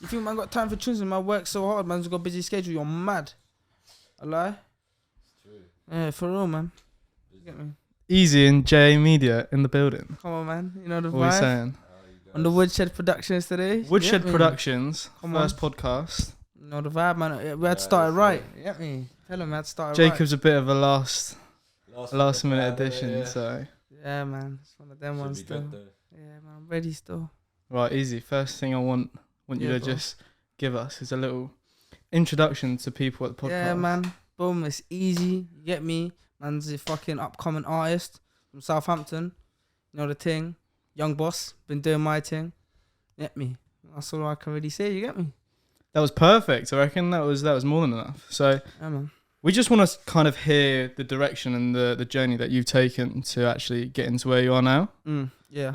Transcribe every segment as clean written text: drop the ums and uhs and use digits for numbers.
You think man got time for children? Man works so hard, man's got a busy schedule. You're mad. I lie. True. Yeah, for real, man. You get me? EZE and J Media in the building. Come on, man. You know the What are we vibe. saying? On the Woodshed Productions today. Woodshed You get me? Productions, Come first podcast. You know the vibe, man. We had started right. You get me? Tell him we had started Jacob's a bit of a last minute plan, addition, yeah. so. right. Yeah, man. It's one of them Should ones be still. good though. Yeah, man. I'm ready still. Right, EZE. First thing I want you Yeah, to bro. just give us is a little introduction to people at the podcast. Yeah, man. Boom. It's easy. You get me? Man's a fucking upcoming artist from Southampton. You know the thing. Young boss. Been doing my thing. Get me? That's all I can really say. You get me? That was perfect. I reckon that was more than enough. So Yeah, man. we just want to kind of hear the direction and the journey that you've taken to actually get into where you are now. Yeah.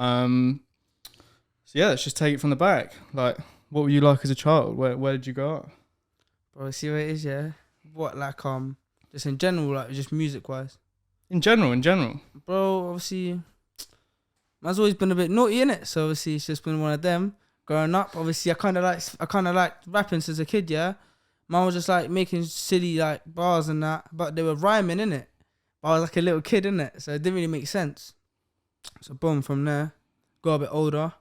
So yeah, let's just take it from the back. Like, what were you like as a child? Where did you grow up? Bro, see what it is, yeah? What, like, just in general, like, just music-wise? In general. Bro, obviously, man's always been a bit naughty, innit? So, obviously, it's just been one of them. Growing up, obviously, I kind of liked rapping since a kid, yeah? Man was just, like, making silly, like, bars and that, but they were rhyming, innit? But I was, like, a little kid, innit? So, it didn't really make sense. So, boom, from there, got a bit older.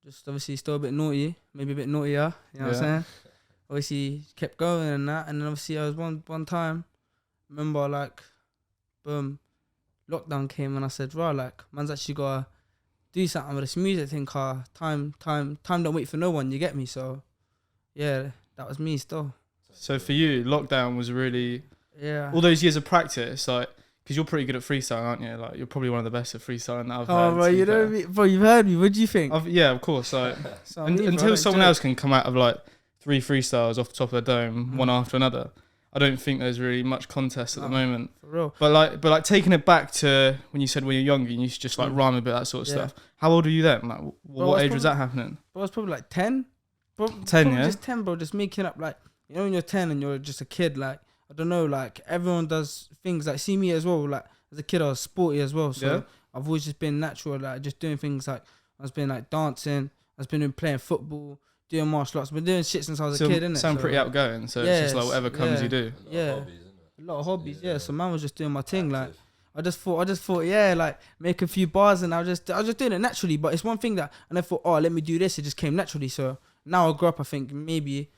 Just, obviously, still a bit naughty, maybe a bit naughtier, you know what I'm saying? Obviously, kept going and that, and then obviously I was one time, remember like, boom, lockdown came and I said, right, like, man's actually gotta do something with this music thing, car. Time don't wait for no one, you get me? So, yeah, that was me still. So for you, lockdown was really Yeah. all those years of practice, like, because you're pretty good at freestyle, aren't you? Like, you're probably one of the best at freestyling that I've heard. Oh, bro, to be you know fair. me, bro, you've heard me. What do you think? Yeah, of course. Like, So me, bro, I until don't someone joke. else can come out of like 3 freestyles off the top of their dome, one after another, I don't think there's really much contest at the moment. For real. But like taking it back to when you said when you're younger, you used to just like rhyme a bit, that sort of Yeah. stuff. How old were you then? Like, I what was age was that happening? Bro, I was probably like 10. Bro, 10, probably yeah? just 10, bro. Just making up, like, you know, when you're 10 and you're just a kid, like, I don't know, like, everyone does things, like, see me as well, like, as a kid, I was sporty as well, so Yeah. I've always just been natural, like, just doing things, like, I was been, like, dancing, I've been playing football, doing martial arts, I've been doing shit since I was a kid, innit? Sound so, pretty outgoing, so it's just like whatever comes, you do. Yeah. Hobbies, A lot of hobbies, yeah, so man was just doing my thing, like, Active. I just thought, yeah, like, make a few bars, and I was just doing it naturally, but it's one thing that, and I thought, oh, let me do this, it just came naturally, so now I grew up, I think, maybe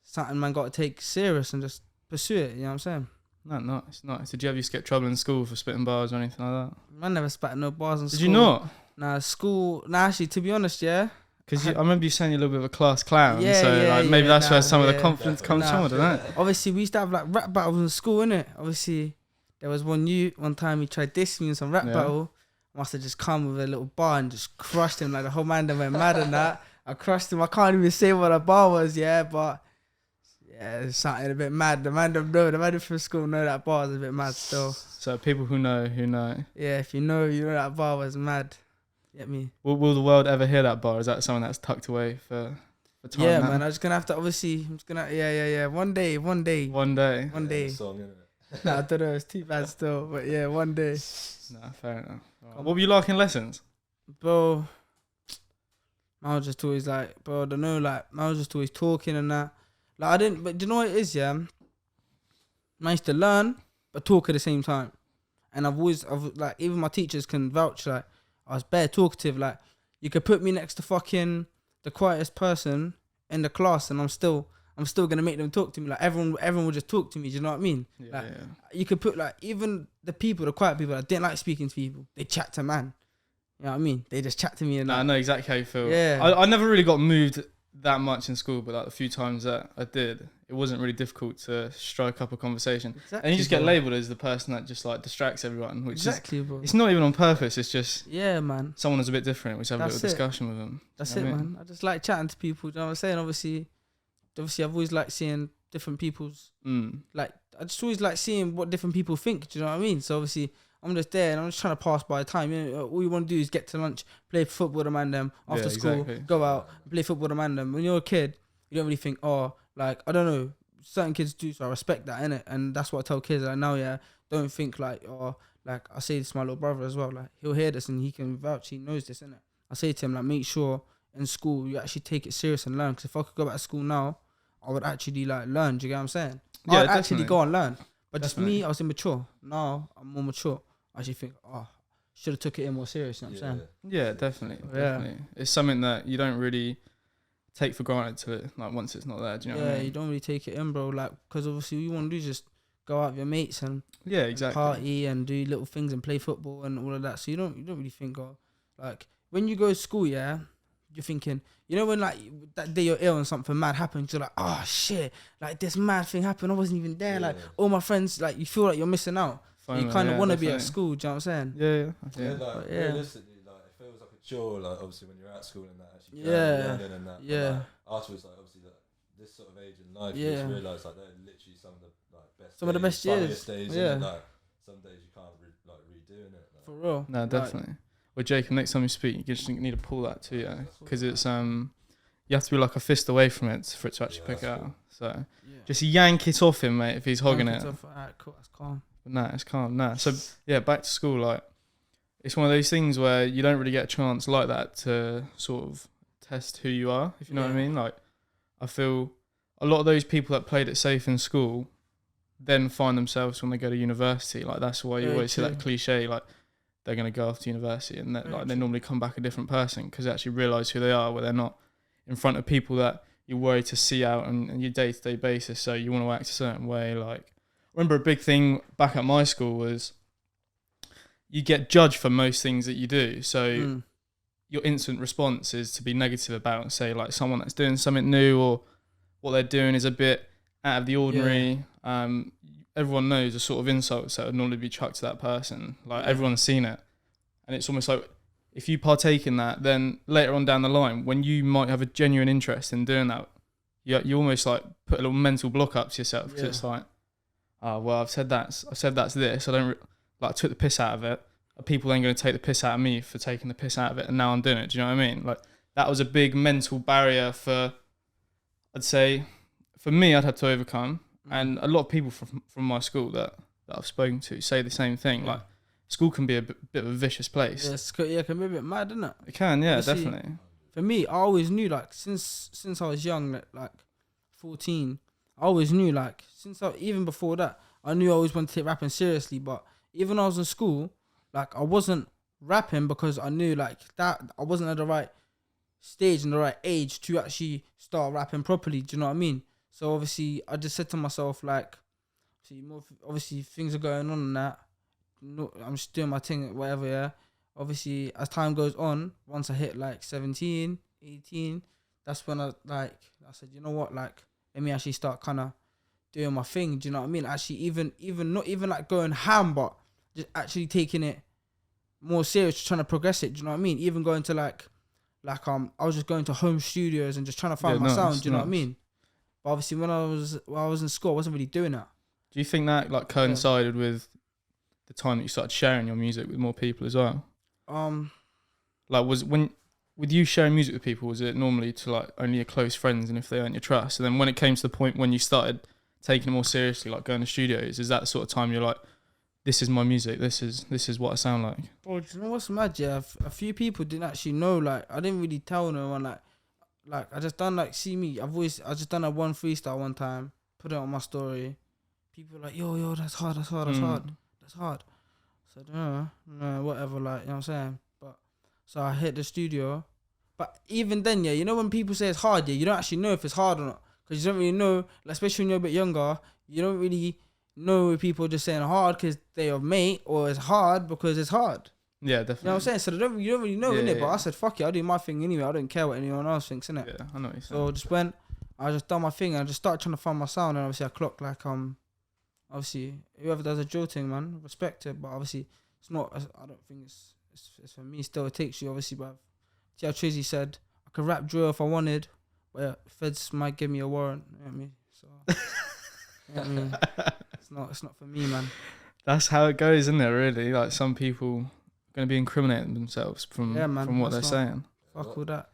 something man got to take serious and just pursue it, you know what I'm saying? No, nice. Did you ever used to get trouble in school for spitting bars or anything like that? Man never spat no bars in school. Did you not? Nah, actually, to be honest, yeah. Because I remember you saying you're a little bit of a class clown, Yeah, so yeah, like maybe yeah, that's where nah, some of the yeah. confidence comes Nah. from, I don't know. Obviously, we used to have like rap battles in school, innit? Obviously, there was one time he tried diss me in some rap Yeah. battle. I must have just come with a little bar and just crushed him, like the whole man that went mad and that. I crushed him. I can't even say what a bar was, yeah, but yeah, it's something a bit mad. The man from school know that bar was a bit mad still. So people who know. Yeah, if you know that bar was mad. Get me? Will the world ever hear that bar? Is that something that's tucked away for time Yeah, now? man. I'm just gonna have to. Obviously, I'm just gonna. Yeah. One day. One day. One day. Song, innit? Nah, I don't know. It's too bad still, but yeah, one day. No, fair enough. Right. What were you like in lessons? Bro, I was just always like, bro, I don't know, like, I was just always talking and that. Like, I didn't, but do you know what it is, yeah? I used to learn, but talk at the same time. And I've like, even my teachers can vouch, like, I was bare talkative. Like, you could put me next to fucking the quietest person in the class and I'm still gonna make them talk to me. Like, everyone would just talk to me, do you know what I mean? Yeah, Like, you could put, like, even the quiet people that didn't like speaking to people, they chat to man. You know what I mean? They just chat to me and No, I that. know exactly how you feel. Yeah. I never really got moved that much in school, but like the few times that I did, it wasn't really difficult to strike up a conversation. Exactly, And you just get bro. labelled as the person that just like distracts everyone, which Exactly, bro. it's not even on purpose. It's just Yeah, man. someone is a bit different. We just have a That's little it. discussion with them. That's You know it, what I mean? man. I just like chatting to people. Do you know what I'm saying? Obviously, I've always liked seeing different people's, like, I just always like seeing what different people think. Do you know what I mean? So obviously, I'm just there and I'm just trying to pass by time. You know, all you want to do is get to lunch, play football with the man them after Yeah, school, exactly. go out, play football with the man them. When you're a kid, you don't really think, oh, like, I don't know. Certain kids do, so I respect that, innit? And that's what I tell kids. Like, now, yeah, don't think like, oh, like, I say this to my little brother as well. Like, he'll hear this and he can vouch. He knows this, innit? I say to him, like, make sure in school, you actually take it serious and learn. Because if I could go back to school now, I would actually like learn. Do you get what I'm saying? Yeah, I'd actually definitely. go and learn. But just Definitely. me, I was immature. Now I'm more mature. I actually think, should have took it in more serious. You know what I'm saying? Yeah, definitely, Yeah. definitely. It's something that you don't really take for granted till it, like once it's not there. Do you know what I mean? You don't really take it in, bro. Like, because obviously you want to do is just go out with your mates and Yeah, exactly. party and do little things and play football and all of that. So you don't really think of like when you go to school, yeah, you're thinking, you know, when like that day you're ill and something mad happens, you're like, oh shit, like this mad thing happened, I wasn't even there. Like all my friends, like you feel like you're missing out. So you kind of want to be at school. Do you know what I'm saying? Yeah. Like realistically, like it feels like a chore. Like obviously when you're at school and that, actually learning and that. Yeah. But, like, afterwards, like obviously this sort of age in life, you just realise like they're literally some of the best. Some of the best years. Days, yeah. And, like some days you can't redoing it. Like. For real. No, definitely. Well, Jacob, next time you speak, you just need to pull that too, yeah, because it's you have to be like a fist away from it for it to actually pick it out. Cool. So just yank it off him, mate, if he's hogging it. Alright, cool, that's calm. But nah, it's calm. Nah. So yeah, back to school. Like, it's one of those things where you don't really get a chance like that to sort of test who you are, if you know what I mean. Like, I feel a lot of those people that played it safe in school then find themselves when they go to university. Like, that's why you always see that cliche, like, they're going to go off to university and they normally come back a different person because they actually realise who they are, where they're not in front of people that you're worried to see out on your day-to-day basis. So you want to act a certain way. Like, I remember a big thing back at my school was you get judged for most things that you do. So your instant response is to be negative about, say, like someone that's doing something new or what they're doing is a bit out of the ordinary. Everyone knows the sort of insults that would normally be chucked to that person. Like, everyone's seen it. And it's almost like if you partake in that, then later on down the line, when you might have a genuine interest in doing that, you almost like put a little mental block up to yourself because it's like, oh, well, I've said that's this. I don't like took the piss out of it. Are people then going to take the piss out of me for taking the piss out of it? And now I'm doing it. Do you know what I mean? Like, that was a big mental barrier I'd say, for me, I'd had to overcome. And a lot of people from my school that I've spoken to say the same thing. Like, school can be a bit of a vicious place. It can be a bit mad, isn't it? It can, yeah, definitely. For me, I always knew, like, since I was young, like 14, I always knew, like, even before that, I knew I always wanted to take rapping seriously. But even when I was in school, like, I wasn't rapping because I knew, like, that I wasn't at the right stage and the right age to actually start rapping properly. Do you know what I mean? So obviously, I just said to myself, like, obviously things are going on and that. No, I'm just doing my thing, whatever, yeah. Obviously, as time goes on, once I hit like 17, 18, that's when I said, you know what, like, let me actually start kind of doing my thing. Do you know what I mean? Actually, even not even like going ham, but just actually taking it more serious, trying to progress it. Do you know what I mean? Even going to like I was just going to home studios and just trying to find my sound. Do you know what I mean? But obviously, when I was in school, I wasn't really doing that. Do you think that like coincided with the time that you started sharing your music with more people as well? Like, with you sharing music with people, was it normally to like only your close friends and if they earned your trust? And then when it came to the point when you started taking it more seriously, like going to studios, is that the sort of time you're like, this is my music, this is what I sound like? Bro, do you know what's mad? Yeah, a few people didn't actually know. Like, I didn't really tell no one. Like I just done like, see me. I just done that one freestyle one time, put it on my story. People were like, yo, that's hard. I said, no, whatever. Like, you know what I'm saying? But so I hit the studio. But even then, yeah, you know when people say it's hard, yeah, you don't actually know if it's hard or not, because you don't really know. Like, especially when you're a bit younger, you don't really know if people are just saying hard because they're your mate, or it's hard because it's hard. Yeah, definitely. You know what I'm saying? So you don't really know, innit? But I said, fuck it, I'll do my thing anyway. I don't care what anyone else thinks, innit? Yeah, I know what you're saying. So I just done my thing and I just started trying to find my sound, and obviously I clocked like obviously whoever does a drill thing, man, respect it, but obviously it's not. I don't think it's for me. Still, it takes you, obviously, but see how Trizzy said I could rap drill if I wanted, but yeah, feds might give me a warrant. You know what I mean? So you know what I mean? It's not for me, man. That's how it goes, isn't it? Really, like some people are going to be incriminating themselves from what they're saying. Fuck all that.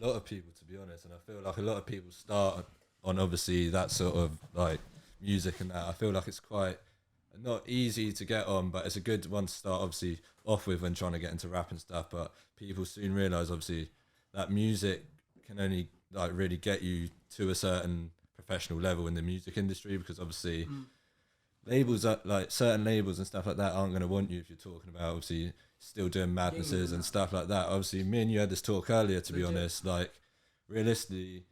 A lot of people, to be honest, and I feel like a lot of people start on obviously that sort of like music and that. I feel like it's quite not easy to get on, but it's a good one to start obviously off with when trying to get into rap and stuff. But people soon realise obviously that music can only like really get you to a certain professional level in the music industry, because obviously labels are, like certain labels and stuff like that aren't going to want you if you're talking about obviously still doing madnesses and stuff like that. Obviously me and you had this talk earlier, to be honest, like realistically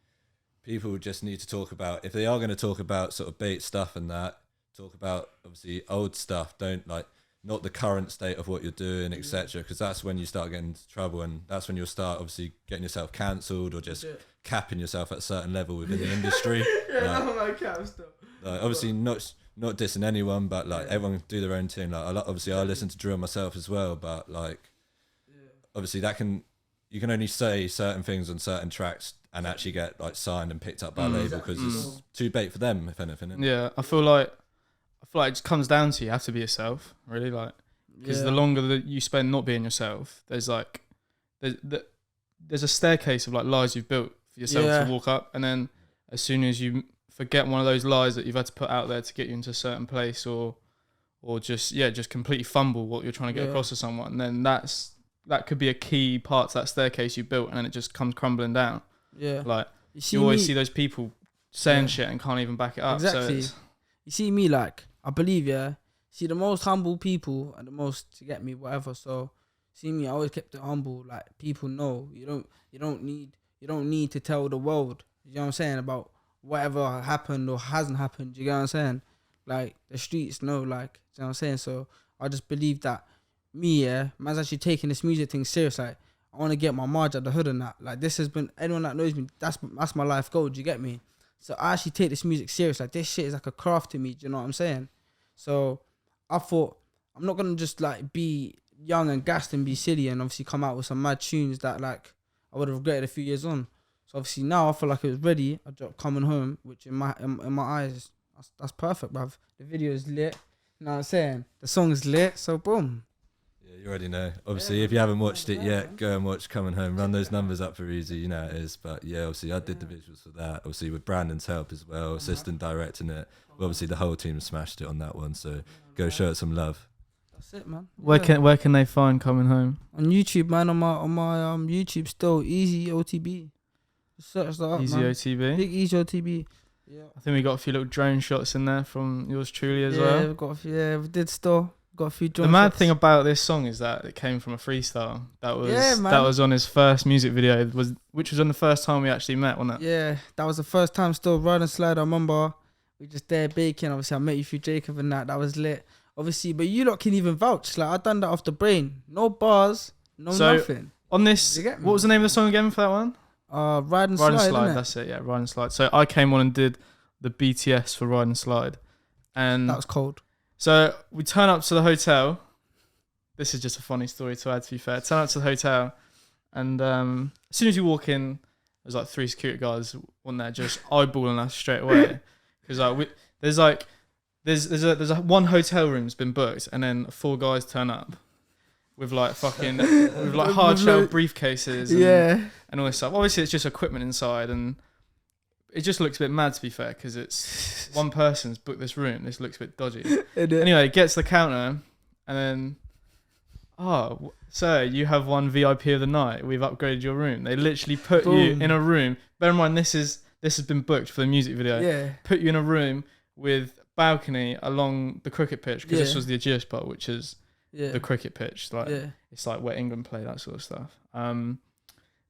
people just need to talk about, if they are going to talk about sort of bait stuff and that, talk about obviously old stuff, don't like not the current state of what you're doing, etc., because that's when you start getting into trouble, and that's when you'll start obviously getting yourself cancelled or just capping yourself at a certain level within the industry. Like obviously not dissing anyone, but like everyone do their own thing. Like obviously I listen to drill myself as well, but like obviously you can only say certain things on certain tracks and actually get like signed and picked up by a label, because it's too bait for them, if anything. Yeah, I feel like it just comes down to you have to be yourself, really, like, because the longer that you spend not being yourself, there's like there's a staircase of like lies you've built for yourself to walk up, and then as soon as you forget one of those lies that you've had to put out there to get you into a certain place, or just completely fumble what you're trying to get across to someone, then that could be a key part to that staircase you built, and then it just comes crumbling down. Yeah, like you always see those people saying shit and can't even back it up. Exactly. So you see me, like, I believe, see the most humble people and the most, to get me, whatever. So see me, I always kept it humble. Like, people know you don't need to tell the world, you know what I'm saying, about whatever happened or hasn't happened. You get what I'm saying? Like, the streets know, like, you know what I'm saying? So I just believe that me, man's actually taking this music thing serious. Like, I want to get my marge at the hood and that. Like, this has been, anyone that knows me, that's my life goal. Do you get me? So I actually take this music serious. Like, this shit is like a craft to me. Do you know what I'm saying? So I thought, I'm not going to just like be young and gassed and be silly and obviously come out with some mad tunes that like I would have regretted a few years on. So obviously now I feel like it was ready. I dropped Coming Home, which in my eyes, that's perfect, bruv. The video is lit. You know what I'm saying? The song is lit. So boom. You already know. Obviously, if you haven't watched it yet, go and watch Coming Home. Run those numbers up for EZE, you know how it is. But yeah, obviously, I did the visuals for that. Obviously, with Brandon's help as well, assistant directing it. But obviously, the whole team smashed it on that one. So go show it some love. That's it, man. Where can they find Coming Home? On YouTube, man. On my YouTube still, EZE OTB. Search that up, EZE man. OTB. Big EZE OTB. Yeah. I think we got a few little drone shots in there from yours truly as well. Yeah, we did still. Got a few. The mad thing about this song is that it came from a freestyle that was on his first music video, which was on the first time we actually met, wasn't it? Yeah, that was the first time. Still Ride and Slide. I remember we just there baking. Obviously, I met you through Jacob and that. That was lit. Obviously, but you lot can even vouch. Like, I done that off the brain. No bars, nothing. On this, what was the name of the song again for that one? Ride and Slide. That's it. Yeah, Ride and Slide. So I came on and did the BTS for Ride and Slide, and that was cold. So we turn up to the hotel. This is just a funny story to add, to be fair. Turn up to the hotel, and as soon as you walk in, there's like 3 security guards on there just eyeballing us straight away, because there's one hotel room's been booked, and then 4 guys turn up with like hard shell briefcases and all this stuff. Obviously, it's just equipment inside, and it just looks a bit mad, to be fair, because it's one person's booked this room. This looks a bit dodgy. Anyway, it gets to the counter, and then, sir, you have one VIP of the night. We've upgraded your room. They literally put you in a room. Bear in mind, this has been booked for the music video. Yeah. Put you in a room with balcony along the cricket pitch, because this was the EZE part, which is the cricket pitch. Like it's like where England play, that sort of stuff.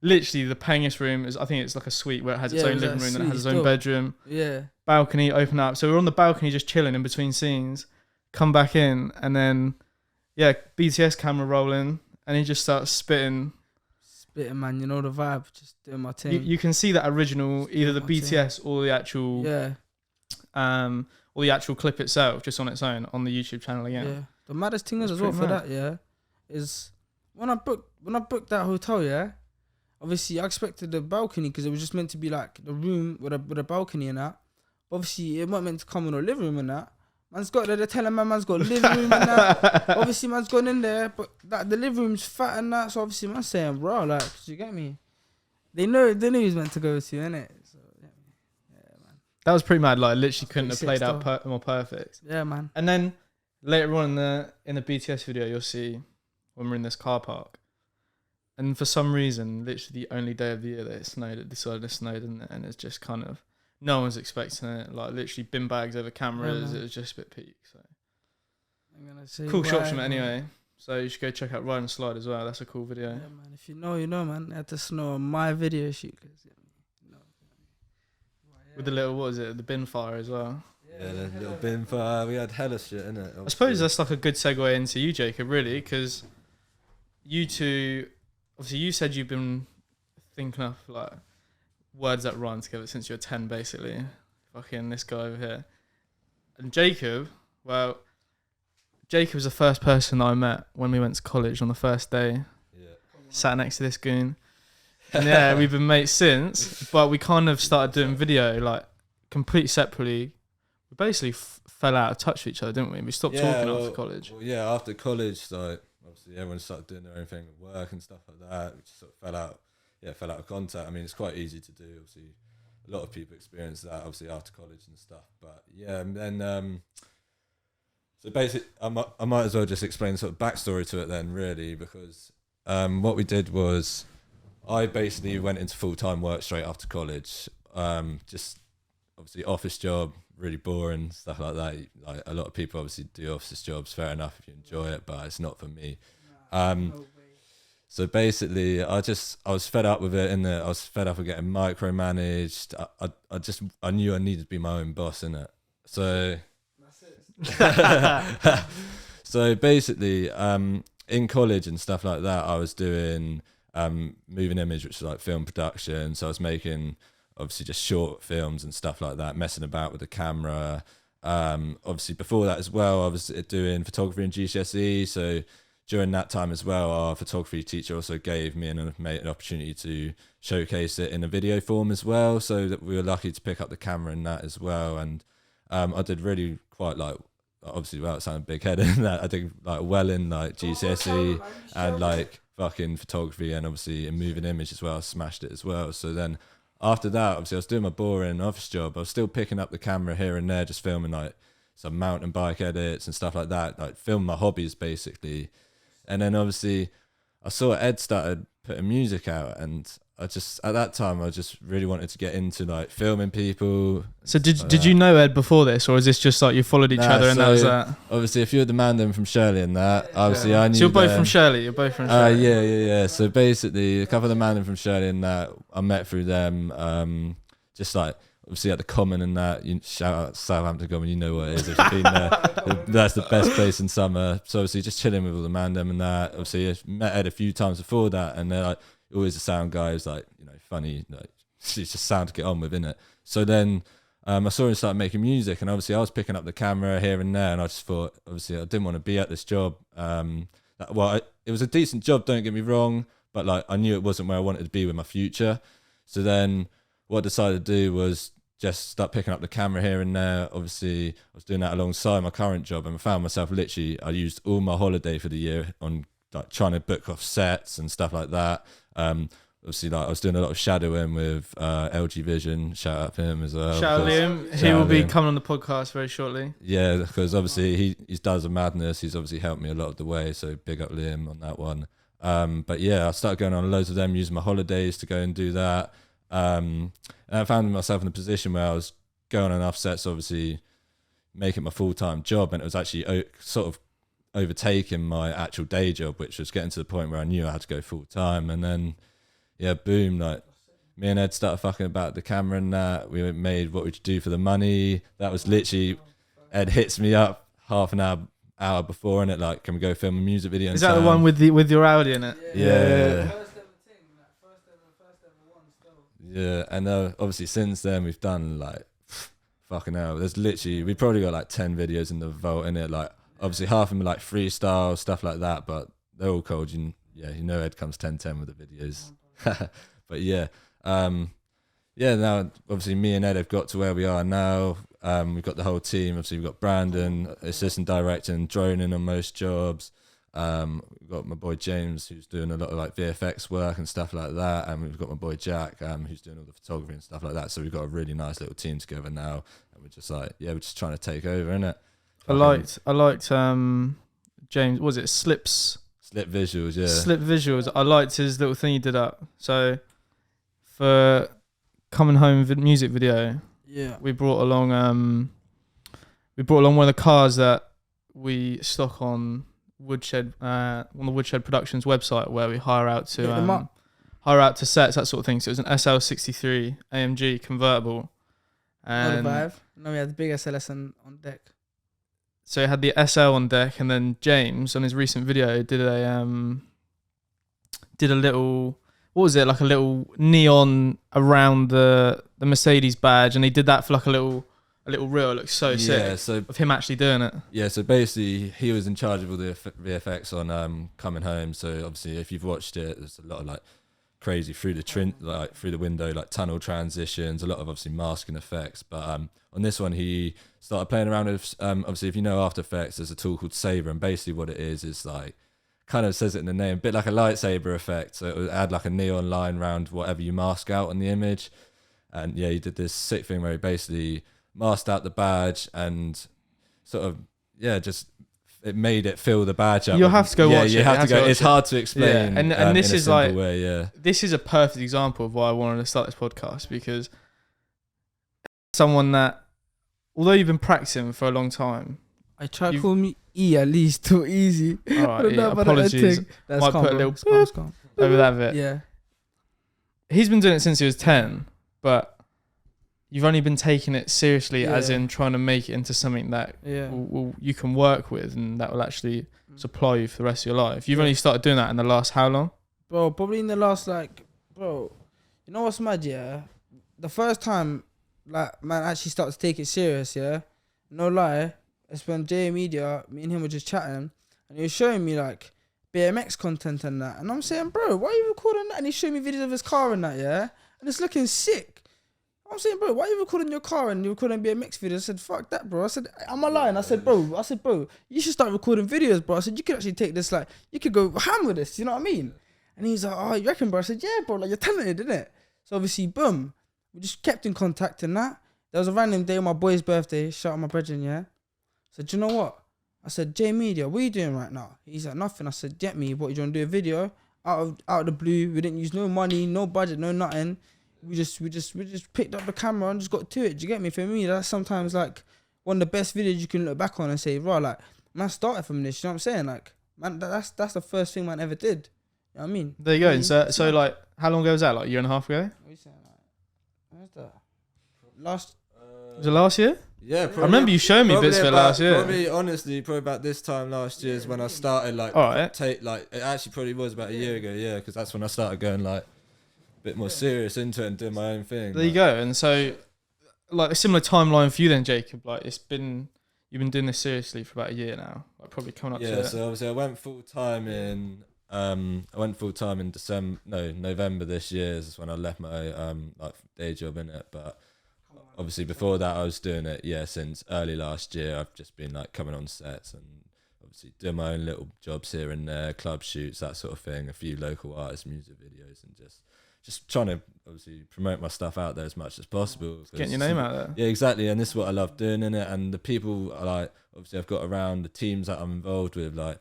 Literally, the payingest room is, I think it's like a suite where it has its own living room and it has its own bedroom. Yeah. Balcony, open up. So we're on the balcony just chilling in between scenes. Come back in, and then, BTS camera rolling, and he just starts spitting. Man, you know the vibe. Just doing my thing. You can see that original, either the BTS or the actual, or the actual clip itself, just on its own on the YouTube channel again. Yeah. The maddest thing is as well for that, is when I booked that hotel, obviously I expected the balcony, because it was just meant to be like the room with a balcony and that. Obviously, it wasn't meant to come in a living room and that. Man's got there, they're telling man's got a living room and that. Obviously, man's gone in there, but the living room's fat and that. So obviously, man's saying, bro, like, you get me? They knew he was meant to go to, innit? So, man. That was pretty mad. Like, literally couldn't have played out more perfect. Yeah, man. And then later on in the BTS video, you'll see when we're in this car park, And for some reason, literally the only day of the year that it snowed, it decided to snow, didn't it? And it's just kind of, no one's expecting it. Like literally bin bags over cameras. It was just a bit peak. So I'm gonna say cool shots from it anyway. So you should go check out Ride and Slide as well. That's a cool video. Yeah, man. If you know, you know, man. I had to snow on my video shoot. With the little, what is it? The bin fire as well. Yeah, the little bin fire. We had hella shit in it. I suppose that's like a good segue into you, Jacob, really, because you two, obviously you said you've been thinking of like words that rhyme together since you were 10, basically. Fucking this guy over here. And Jacob, well, Jacob was the first person that I met when we went to college on the first day. Yeah. Sat next to this goon. And yeah, we've been mates since, but we kind of started doing video like completely separately. We basically fell out of touch with each other, didn't we? We stopped talking after college. Well, yeah, after college, like obviously everyone started doing their own thing at work and stuff like that. We just sort of fell out of contact. I mean, it's quite easy to do. Obviously, a lot of people experience that obviously after college and stuff. But yeah, and then so basically, I might as well just explain sort of backstory to it then, really, because what we did was I basically went into full-time work straight after college. Just obviously office job, really boring, stuff like that. Like a lot of people obviously do office jobs, fair enough if you enjoy it, but it's not for me. So basically I was fed up with it, I was fed up with getting micromanaged. I knew I needed to be my own boss, innit? So so basically in college and stuff like that, I was doing moving image, which is like film production. So I was making obviously just short films and stuff like that, messing about with the camera. Obviously before that as well, I was doing photography in GCSE. So during that time as well, our photography teacher also gave me and mate an opportunity to showcase it in a video form as well. So that we were lucky to pick up the camera in that as well. And I did really quite like, obviously without sounding big-headed, that I did like well in like GCSE and like fucking photography, and obviously in moving image as well, I smashed it as well. So then after that, obviously I was doing my boring office job. I was still picking up the camera here and there, just filming like some mountain bike edits and stuff like that, like film my hobbies basically. And then obviously I saw Ed started putting music out, and at that time I just really wanted to get into like filming people. So did you know Ed before this, or is this just like you followed each other and that was that? Obviously, if you're the man then from Shirley and that, obviously I knew. So you're both from Shirley. You're both from Shirley. Yeah. So basically, a couple of the man then from Shirley and that I met through them. Just like obviously at the Common and that. Shout out Southampton Common. You know what it is. If you've been there, that's the best place in summer. So obviously just chilling with all the man them and that. Obviously I met Ed a few times before that, and they're like always the sound guy who's like, you know, funny, like it's just sound to get on with, innit? So then I saw him start making music, and obviously I was picking up the camera here and there, and I just thought, obviously I didn't want to be at this job. It was a decent job, don't get me wrong, but like I knew it wasn't where I wanted to be with my future. So then what I decided to do was just start picking up the camera here and there. Obviously I was doing that alongside my current job, and I found myself literally, I used all my holiday for the year on like trying to book off sets and stuff like that. Obviously, like I was doing a lot of shadowing with LG Vision. Shout out to him as well. Shout out Liam. He will be coming on the podcast very shortly. Yeah, because obviously he does a madness. He's obviously helped me a lot of the way. So big up Liam on that one. But yeah, I started going on loads of them, using my holidays to go and do that. And I found myself in a position where I was going on offsets, obviously making my full-time job, and it was actually sort of overtaking my actual day job, which was getting to the point where I knew I had to go full-time. And then yeah, boom, like me and Ed started fucking about the camera and that. We made What Would You Do for the Money. That was literally, Ed hits me up half an hour before, and it like, can we go film a music video? Is that the one with your Audi in it? Yeah. Yeah, and obviously since then we've done like fucking hell. There's literally, we probably got like 10 videos in the vault in it. Like obviously half of them are like freestyle stuff like that, but they're all cold. You know Ed comes 10-10 with the videos. But yeah, now obviously me and Ed have got to where we are now. We've got the whole team. Obviously we've got Brandon, assistant director and droning on most jobs. We've got my boy James, who's doing a lot of like VFX work and stuff like that, and we've got my boy Jack, who's doing all the photography and stuff like that. So we've got a really nice little team together now, and we're just like, yeah, we're just trying to take over, innit? I liked James. Was it Slips Slip visuals, yeah. Slip visuals. I liked his little thing he did up. So for coming home music video, Yeah. we brought along one of the cars that we stock on Woodshed, on the Woodshed Productions website, where we hire out to sets, that sort of thing. So it was an SL63 AMG convertible, and No, we had the big SLS on deck. so it had the SL on deck, and then James on his recent video did a little, what was it, like a little neon around the Mercedes badge, and he did that for like a little reel. It looked so sick. So of him actually doing it. Yeah, so basically he was in charge of all the VFX on Coming Home. So obviously, if you've watched it, there's a lot of like crazy through the window, like tunnel transitions, a lot of obviously masking effects. But on this one, he started playing around with obviously, if you know After Effects, there's a tool called Saber, and basically what it is like, kind of says it in the name, a bit like a lightsaber effect. So it would add like a neon line around whatever you mask out on the image. And yeah, he did this sick thing where he basically masked out the badge and sort of just it made it fill the badge up. You'll have to go watch it. You have to go. It's hard to explain. Yeah. And this is like way, this is a perfect example of why I wanted to start this podcast, because someone that, although you've been practicing for a long time, I try to call me E at least, too easy. All right, apologies. Might put a little over that bit. Yeah. He's been doing it since he was 10, but you've only been taking it seriously, as in trying to make it into something that you can work with and that will actually supply you for the rest of your life. You've only started doing that in the last how long? Bro, probably in the last, like, bro, you know what's mad, yeah? The first time, like, man actually started to take it serious, yeah? No lie, it's when J Media, me and him were just chatting, and he was showing me, like, BMX content and that. And I'm saying, bro, why are you recording that? And he's showing me videos of his car and that, yeah? And it's looking sick. I'm saying, bro, why are you recording your car and you're recording BMX videos? I said, fuck that, bro. I said, am I lying? I said, bro, you should start recording videos, bro. I said, you could actually take this, like, you could go ham with this, you know what I mean? And he's like, oh, you reckon, bro? I said, yeah, bro, like, you're talented, innit? So obviously, boom, we just kept in contact and that. There was a random day on my boy's birthday, shout out my brethren, yeah? I said, do you know what? I said, J Media, what are you doing right now? He's like, nothing. I said, get me, what, you want to do a video? Out of the blue, we didn't use no money, no budget, no nothing. We just picked up the camera and just got to it. Do you get me? For me, that's sometimes like one of the best videos you can look back on and say, right, like, man started from this. You know what I'm saying? Like, man, that's the first thing man ever did. You know what I mean? There you go. And so like, how long ago was that? Like a year and a half ago? What are you saying? Like, where's that? Was it last year? Yeah, probably, I remember you showing me bits of it last year. Probably about this time last year is when I started like it actually probably was about a year ago, yeah, because that's when I started going like a bit more serious into it and doing my own thing. There you go. And so, like, a similar timeline for you then, Jacob. Like, you've been doing this seriously for about a year now, like probably coming up to it. Yeah, so obviously I went full time in November this year is when I left my like day job in it, but obviously before that I was doing it since early last year. I've just been like coming on sets and obviously doing my own little jobs here and there, club shoots, that sort of thing, a few local artists, music videos, and just trying to obviously promote my stuff out there as much as possible. Getting your name out there. Yeah, exactly. And this is what I love doing in it. And the people are like, obviously I've got around, the teams that I'm involved with, like,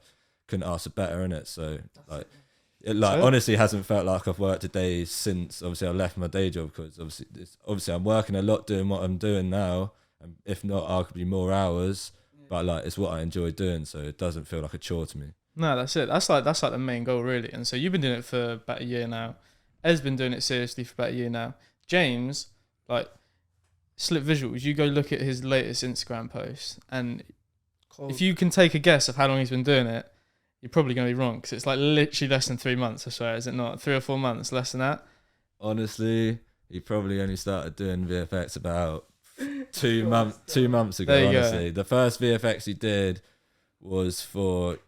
couldn't ask for better in it. So like, honestly hasn't felt like I've worked a day since obviously I left my day job, because obviously I'm working a lot doing what I'm doing now, and if not arguably more hours, but like it's what I enjoy doing, so it doesn't feel like a chore to me. No, that's it. That's like the main goal, really. And so you've been doing it for about a year now. Ed's been doing it seriously for about a year now. James, like, Slip Visuals, you go look at his latest Instagram post, and if you can take a guess of how long he's been doing it, you're probably going to be wrong, because it's like literally less than 3 months, I swear, is it not? 3 or 4 months, less than that? Honestly, he probably only started doing VFX about 2 months ago, honestly. The first VFX he did was for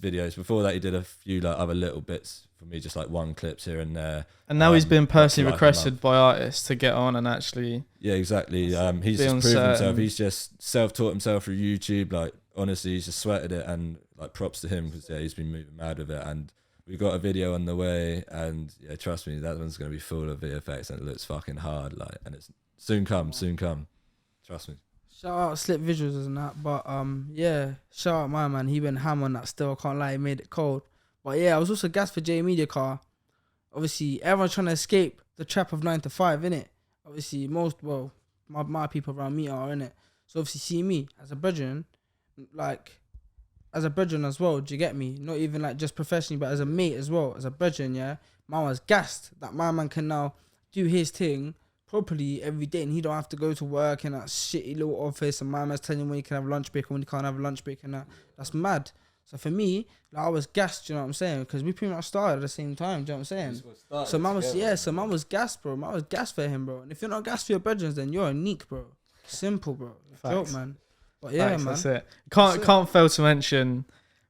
videos. Before that, he did a few like other little bits for me, just like one clips here and there. And now he's been personally requested by artists to get on and actually... Yeah, exactly. He's just proven himself. He's just self-taught himself through YouTube. Like, honestly, he's just sweated it, and like props to him, because he's been moving mad with it. And we've got a video on the way, and yeah, trust me, that one's going to be full of VFX, and it looks fucking hard. Like, and it's soon come. Trust me. Shout out Slip Visuals and that, but yeah, shout out my man. He went ham on that still. I can't lie, he made it cold. But yeah, I was also gassed for J Media car. Obviously, everyone's trying to escape the trap of 9 to 5, innit? Obviously, my people around me are, innit? So obviously, see me as a brethren, like, as a brethren as well, do you get me? Not even like just professionally, but as a mate as well, as a brethren, yeah? Man was gassed that my man can now do his thing properly every day and he don't have to go to work in that shitty little office and my man's telling him when he can have lunch break and when he can't have a lunch break and that. That's mad. So for me, like, I was gassed, you know what I'm saying? Because we pretty much started at the same time, do you know what I'm saying? So man was gassed, bro. Man was gassed for him, bro. And if you're not gassed for your brethren, then you're a neek, bro. Simple, bro. Joke, man. But yeah, man. That's it. Can't fail to mention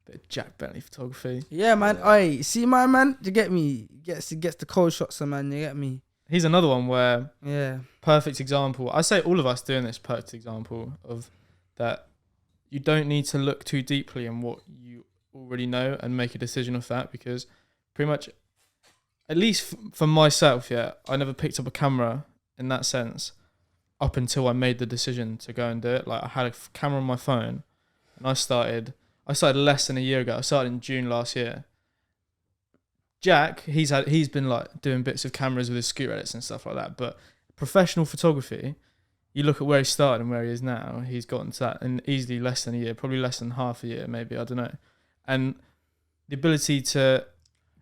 a bit of Jack Bentley photography. Yeah, man. Oi, see my man? You get me? He gets the cold shots, man. You get me? He's another one where, yeah, perfect example. I say all of us doing this, perfect example of that. You don't need to look too deeply in what you already know and make a decision of that, because pretty much, at least for myself, yeah, I never picked up a camera in that sense up until I made the decision to go and do it. Like, I had a camera on my phone and I started less than a year ago. I started in June last year. Jack, he's been like doing bits of cameras with his scooter edits and stuff like that, but professional photography, you look at where he started and where he is now, he's gotten to that in easily less than a year, probably less than half a year, maybe, I don't know. And the ability to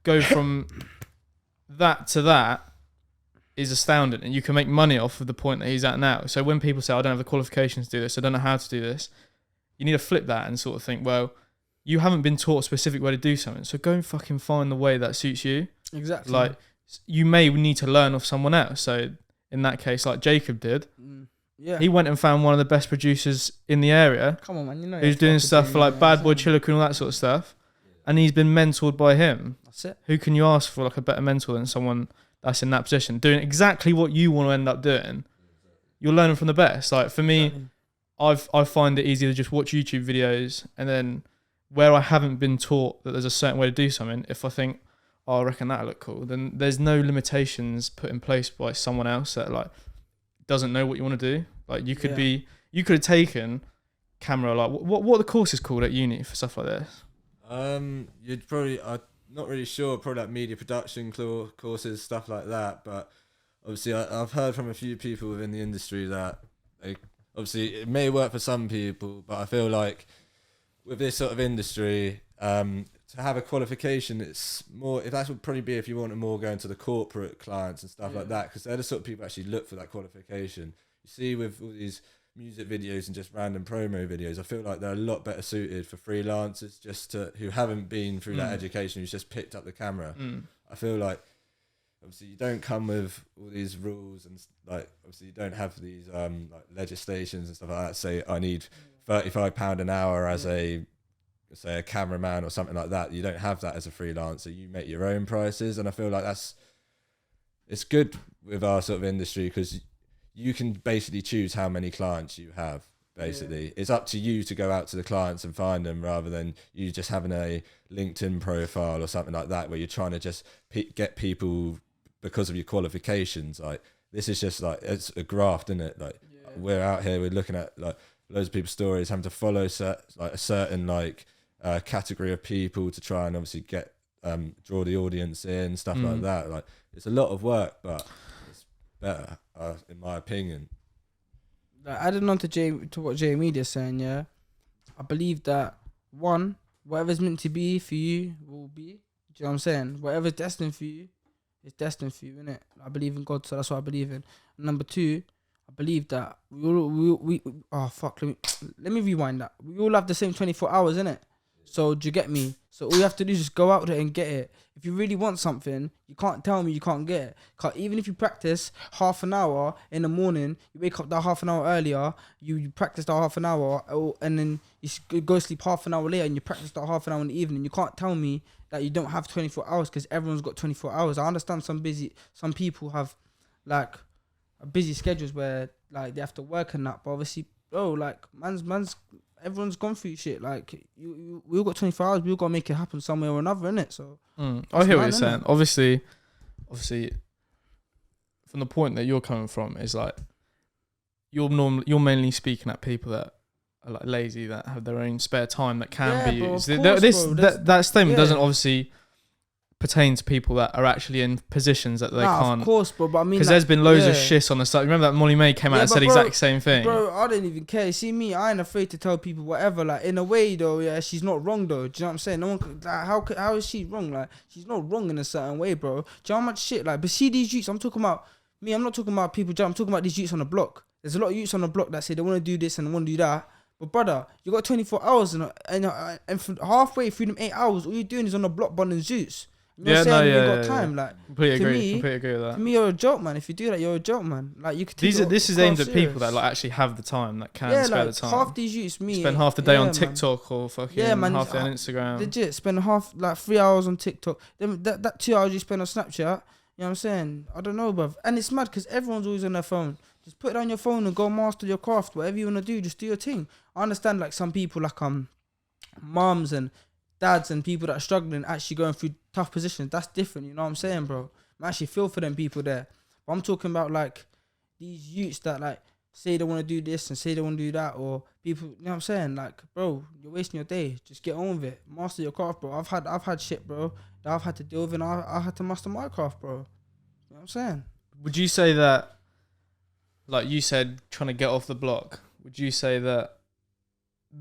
go from that to that is astounding, and you can make money off of the point that he's at now. So when people say, I don't have the qualifications to do this, I don't know how to do this, you need to flip that and sort of think, well, you haven't been taught a specific way to do something, so go and fucking find the way that suits you. Exactly. Like, you may need to learn off someone else. So in that case, like Jacob did, yeah, he went and found one of the best producers in the area. Come on, man, you know who's doing stuff for like Bad Boy Chillico and all that sort of stuff, and he's been mentored by him. That's it. Who can you ask for like a better mentor than someone that's in that position, doing exactly what you want to end up doing? You're learning from the best. Like for me, I find it easier to just watch YouTube videos, and then where I haven't been taught that there's a certain way to do something, if I think, oh, I reckon that'll look cool, then there's no limitations put in place by someone else that like doesn't know what you want to do. Like you could have taken camera, like what are the courses called at uni for stuff like this? You'd probably, I'm not really sure, probably like media production courses, stuff like that. But obviously I've heard from a few people within the industry that obviously it may work for some people, but I feel like with this sort of industry, to have a qualification, it's more, if that would probably be if you want to more go into the corporate clients and stuff like that, because they're the sort of people who actually look for that qualification. You see with all these music videos and just random promo videos, I feel like they're a lot better suited for freelancers who haven't been through that education, who's just picked up the camera. I feel like obviously you don't come with all these rules and like obviously you don't have these like legislations and stuff like that. Say I need £35 an hour as a cameraman or something like that. You don't have that as a freelancer. You make your own prices, and I feel like it's good with our sort of industry because you can basically choose how many clients you have. Basically, it's up to you to go out to the clients and find them, rather than you just having a LinkedIn profile or something like that where you're trying to just get people because of your qualifications. Like this is just like, it's a graft, isn't it? Like we're out here, we're looking at like loads of people's stories, having to follow a certain category of people to try and obviously get draw the audience in, stuff like that. Like it's a lot of work, but it's better in my opinion. Adding on to what J Media's saying, yeah, I believe that whatever's meant to be for you will be. Do you know what I'm saying? Whatever's destined for you is destined for you, innit? I believe in God, so that's what I believe in. And number two, I believe that let me rewind that. We all have the same 24 hours, innit? So do you get me? So all you have to do is just go out there and get it. If you really want something, you can't tell me you can't get it. 'Cause even if you practice half an hour in the morning, you wake up that half an hour earlier, you practice that half an hour, and then you go sleep half an hour later and you practice that half an hour in the evening. You can't tell me that you don't have 24 hours because everyone's got 24 hours. I understand some people have like busy schedules where like they have to work and that, but obviously, everyone's gone through shit. Like we all got 24 hours. We all got to make it happen somewhere or another, innit? So I hear what you're saying. Obviously, from the point that you're coming from is like you're mainly speaking at people that are like lazy, that have their own spare time that can be used. That statement doesn't obviously pertain to people that are actually in positions that they can't. Of course, bro. But I mean, because there's been loads of shit on the site. Remember that Molly May came out and said exact same thing. Bro, I didn't even care. See me, I ain't afraid to tell people whatever. Like in a way, though, yeah, she's not wrong though. Do you know what I'm saying? No one, like, how is she wrong? Like she's not wrong in a certain way, bro. Do you know how much shit? Like, but see these youths. I'm talking about me. I'm not talking about people. I'm talking about these youths on the block. There's a lot of youths on the block that say they want to do this and want to do that. But brother, you got 24 hours and for halfway through them 8 hours, all you're doing is on the block bonding Zeus. You know what I'm saying? You got time. Like, completely agree with that. To me, you're a joke, man. If you do that, you're a joke, man. Like you could. This is aimed at people that like actually have the time, that can spare the time. Half these youths, spend half the day on TikTok or fucking half day on Instagram. Legit, spend half like 3 hours on TikTok. Then that 2 hours you spend on Snapchat. You know what I'm saying? I don't know, bruv. And it's mad because everyone's always on their phone. Just put it on your phone and go master your craft. Whatever you want to do, just do your thing. I understand like some people like moms and dads and people that are struggling actually going through tough positions. That's different, you know what I'm saying, bro? I actually feel for them people there. But I'm talking about like these youths that like say they want to do this and say they want to do that, or people, you know what I'm saying? Like, bro, you're wasting your day. Just get on with it. Master your craft, bro. I've had shit, bro, that I've had to deal with, and I had to master my craft, bro. You know what I'm saying? Would you say that, like you said, trying to get off the block, would you say that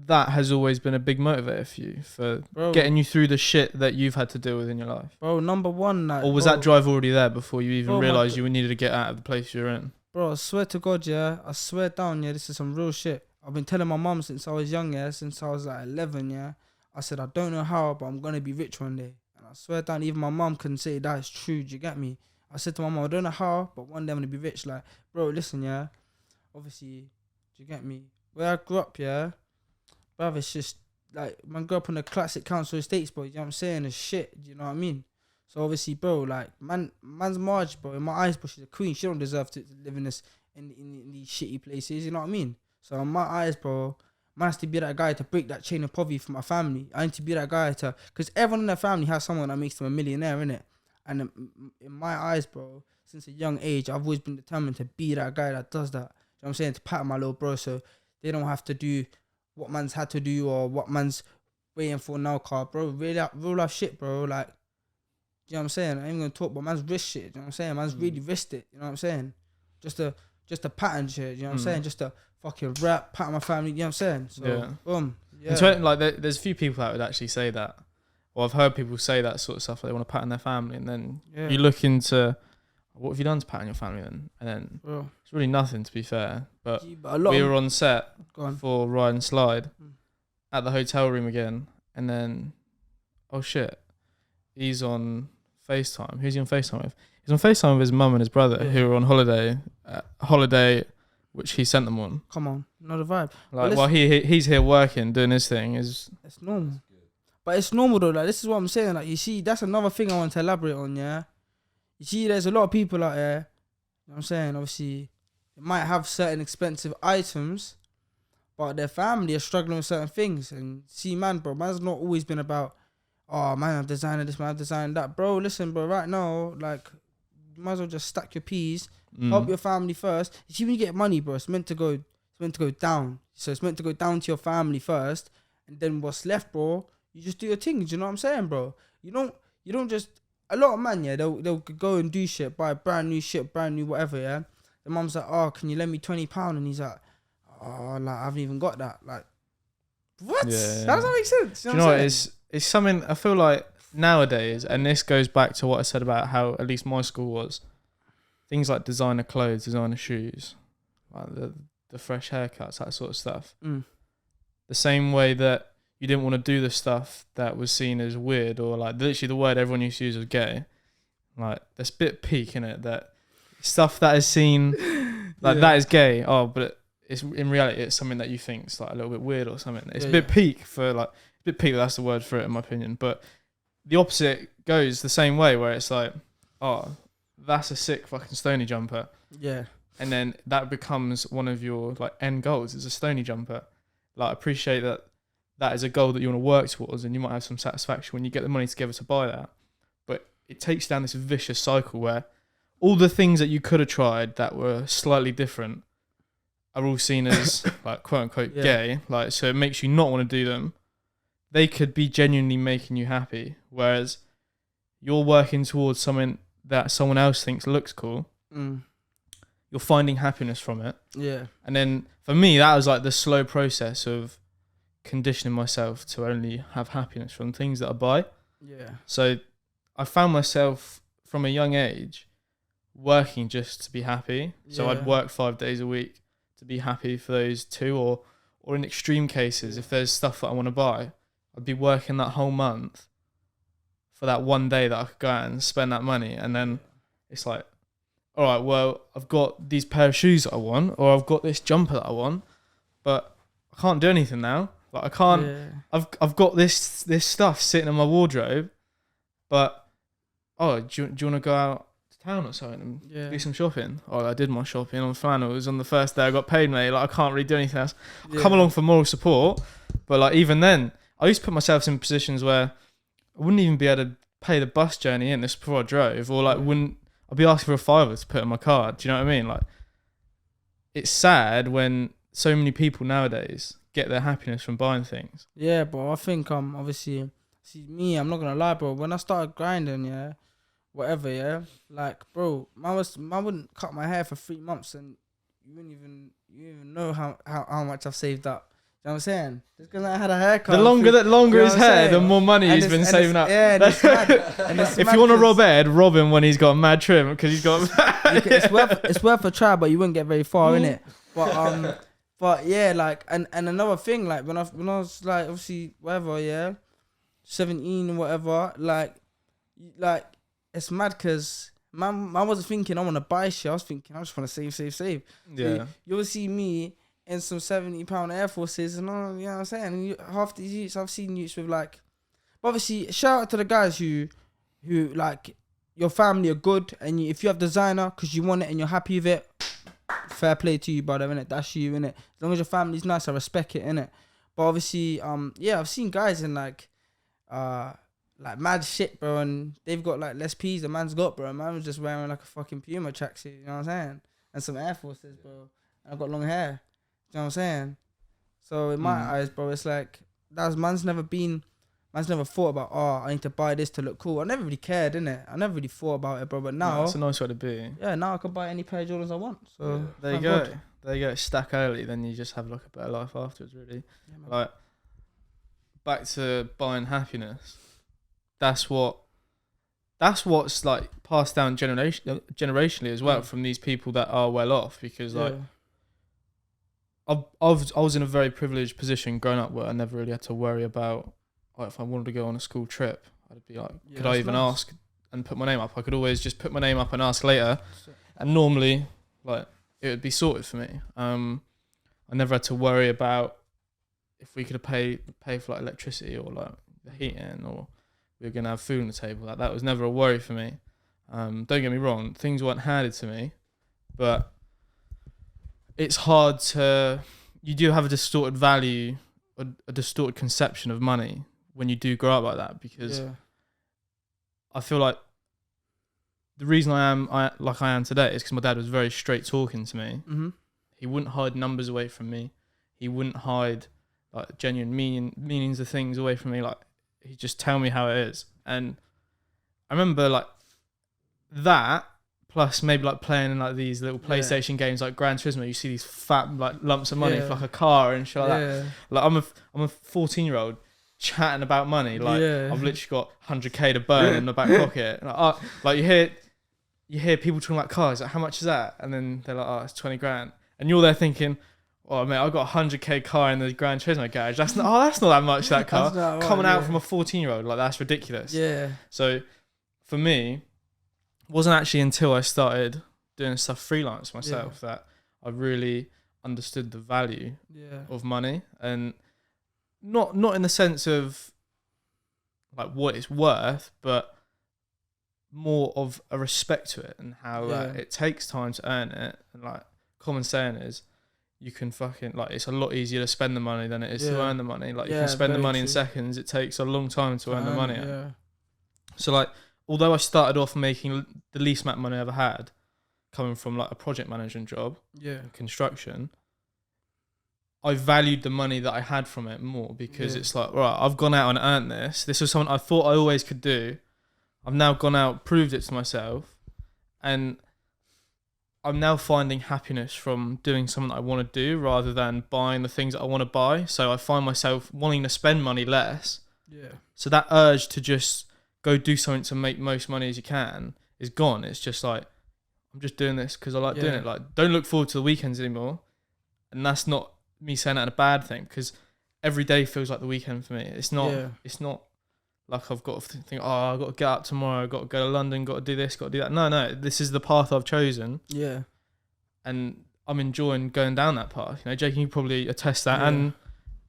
has always been a big motivator for you, for getting you through the shit that you've had to deal with in your life? Bro, number one, like, or was that drive already there before you even realised you needed to get out of the place you're in? Bro, I swear to God, yeah, I swear down, yeah, this is some real shit. I've been telling my mum since I was young, yeah, since I was like 11, yeah. I said, I don't know how, but I'm going to be rich one day. And I swear down, even my mum can say that is true, do you get me? I said to my mum, I don't know how, but one day I'm going to be rich. Like, bro, listen, yeah, obviously, do you get me? Where I grew up, yeah, bruv, it's just, like, man, grew up on the classic council estates, bro, you know what I'm saying? It's shit, do you know what I mean? So obviously, bro, like, man's Marge, bro, in my eyes, bro, she's a queen. She don't deserve to live in this, in these shitty places, you know what I mean? So in my eyes, bro, man has to be that guy to break that chain of poverty for my family. I need to be that guy to, because everyone in their family has someone that makes them a millionaire, innit? And in my eyes, bro, since a young age, I've always been determined to be that guy that does that. You know what I'm saying? To pat my little bro so they don't have to do what man's had to do or what man's waiting for now, car, bro. Real life shit, bro. Like, you know what I'm saying? I ain't gonna talk, but man's risk shit. You know what I'm saying? Man's really risked it. You know what I'm saying? Just a pattern shit. You know what I'm saying? Just a fucking rap, pat my family. You know what I'm saying? So, boom. Yeah. Like, there's a few people that would actually say that. Or I've heard people say that sort of stuff. Like they want to pattern their family, and then you look into what have you done to pattern your family then? And then it's really nothing, to be fair. But we were on set for Ride and Slide at the hotel room again, and then oh shit, he's on FaceTime. Who's he on FaceTime with? He's on FaceTime with his mum and his brother who were on holiday, which he sent them on. Come on, not a vibe. Like while he's here working, doing his thing, it's normal. But it's normal though. Like, this is what I'm saying. Like, you see, that's another thing I want to elaborate on. Yeah, you see, there's a lot of people out there. You know what I'm saying? Obviously, they might have certain expensive items, but their family are struggling with certain things. And see, man, bro, man's not always been about, oh man, I'm designing this, man, I'm designing that. Bro, listen, bro, right now, like, you might as well just stack your peas, help your family first. You see, when you get money, bro, it's meant to go down. So it's meant to go down to your family first, and then what's left, bro, you just do your thing. Do you know what I'm saying, bro? You don't just, a lot of man, yeah, they'll go and do shit, buy brand new shit, brand new whatever, yeah. The mum's like, oh, can you lend me £20? And he's like, oh, like, I haven't even got that. Like, what? Yeah. How does that make sense? Do you know what? It's something I feel like nowadays, and this goes back to what I said about how at least my school was, things like designer clothes, designer shoes, like the fresh haircuts, that sort of stuff. The same way that you didn't want to do the stuff that was seen as weird, or like literally the word everyone used to use was gay. Like, there's a bit peak in it, that stuff that is seen like that is gay. Oh, but it's in reality it's something that you think is like a little bit weird or something. It's a bit peak for like a bit peak. That's the word for it in my opinion. But the opposite goes the same way, where it's like, oh, that's a sick fucking Stony jumper. Yeah. And then that becomes one of your like end goals is a Stony jumper. Like, appreciate that is a goal that you want to work towards, and you might have some satisfaction when you get the money together to buy that. But it takes down this vicious cycle where all the things that you could have tried that were slightly different are all seen as like quote unquote gay. Like, so it makes you not want to do them. They could be genuinely making you happy. Whereas you're working towards something that someone else thinks looks cool. You're finding happiness from it. Yeah. And then for me, that was like the slow process of conditioning myself to only have happiness from things that I buy. Yeah. So I found myself from a young age working just to be happy. So I'd work 5 days a week to be happy for those 2, or in extreme cases, if there's stuff that I want to buy, I'd be working that whole month for that one day that I could go out and spend that money. And then it's like, all right, well, I've got these pair of shoes that I want, or I've got this jumper that I want, but I can't do anything now. Like I can't. Yeah. I've got this stuff sitting in my wardrobe, but do you want to go out to town or something and do some shopping? Oh, I did my shopping on flannels on the first day I got paid, mate. Like I can't really do anything else. I come along for moral support, but like even then, I used to put myself in positions where I wouldn't even be able to pay the bus journey in this before I drove, or like I'd be asking for a fiver to put in my card. Do you know what I mean? Like, it's sad when so many people nowadays get their happiness from buying things. Yeah, bro. I think obviously, see me, I'm not gonna lie, bro. When I started grinding, whatever, like, bro, I wouldn't cut my hair for 3 months, and you even know how much I've saved up. You know what I'm saying? Just because I had a haircut. The longer his hair, the more money he's been saving up. Yeah, it's mad. And it's if mad you want to rob Ed, rob him when he's got mad trim, because he's got. it's worth a try, but you wouldn't get very far, innit? But yeah, like, and another thing, like when I was like, obviously whatever, 17 or whatever, like it's mad because man wasn't thinking I want to buy shit. I was thinking I just want to save. Yeah. So you'll see me in some £70 Air Forces, and you know what I'm saying. And half these youths, I've seen youths with like, but obviously shout out to the guys who like your family are good, and if you have designer because you want it and you're happy with it, fair play to you, brother, innit? That's you, innit? As long as your family's nice, I respect it, innit? But obviously, I've seen guys in like mad shit, bro, and they've got like less P's the man's got, bro. Man was just wearing like a fucking Puma tracksuit, you know what I'm saying? And some Air Forces, bro. And I've got long hair, you know what I'm saying? So in my eyes, bro, it's like man's never thought about, I need to buy this to look cool. I never really cared, innit? I never really thought about it, bro. But now it's a nice way to be. Yeah, now I can buy any pair of Jordans I want. So there you go. God. There you go. Stack early, then you just have like a better life afterwards, really. Yeah, like back to buying happiness. That's what's like passed down generationally as well from these people that are well off, because like I was in a very privileged position growing up where I never really had to worry about, like, if I wanted to go on a school trip, I'd be like, could I even ask and put my name up? I could always just put my name up and ask later, and normally like it would be sorted for me. I never had to worry about if we could pay for like electricity or like the heating, or we were gonna have food on the table. Like that was never a worry for me. Don't get me wrong, things weren't handed to me, but it's hard to. You do have a distorted value, a distorted conception of money when you do grow up like that, because I feel like the reason I am today is because my dad was very straight talking to me. Mm-hmm. He wouldn't hide numbers away from me. He wouldn't hide like genuine meanings of things away from me. Like he'd just tell me how it is. And I remember like that, plus maybe like playing in like these little PlayStation games like Gran Turismo. You see these fat like lumps of money for like a car and shit like that. Like I'm a 14-year-old chatting about money. Like I've literally got 100k to burn in the back pocket. Like you hear people talking about cars. Like, how much is that? And then they're like, it's 20 grand. And you're there thinking, oh mate, I've got a 100k car in the Gran Turismo garage. That's not that much, that car. Coming out from a 14-year-old, like that's ridiculous. Yeah. So for me, it wasn't actually until I started doing stuff freelance myself that I really understood the value of money, and not in the sense of like what it's worth, but more of a respect to it and how it takes time to earn it. And like common saying is, you can fucking like it's a lot easier to spend the money than it is to earn the money. Like you can spend the money in seconds. It takes a long time to earn the money. So like, although I started off making the least amount of money I ever had, coming from like a project management job, in construction, I valued the money that I had from it more, because it's like, right, I've gone out and earned this. This was something I thought I always could do. I've now gone out, proved it to myself, and I'm now finding happiness from doing something that I want to do rather than buying the things that I want to buy. So I find myself wanting to spend money less. Yeah. So that urge to just go do something to make most money as you can is gone. It's just like, I'm just doing this because I like doing it. Like, don't look forward to the weekends anymore. And that's not me saying that in a bad thing, because every day feels like the weekend for me. It's not. It's not like I've got to think, oh, I've got to get up tomorrow, I've got to go to London, got to do this, got to do that. No, this is the path I've chosen. Yeah. And I'm enjoying going down that path. You know, Jake, you probably attest that,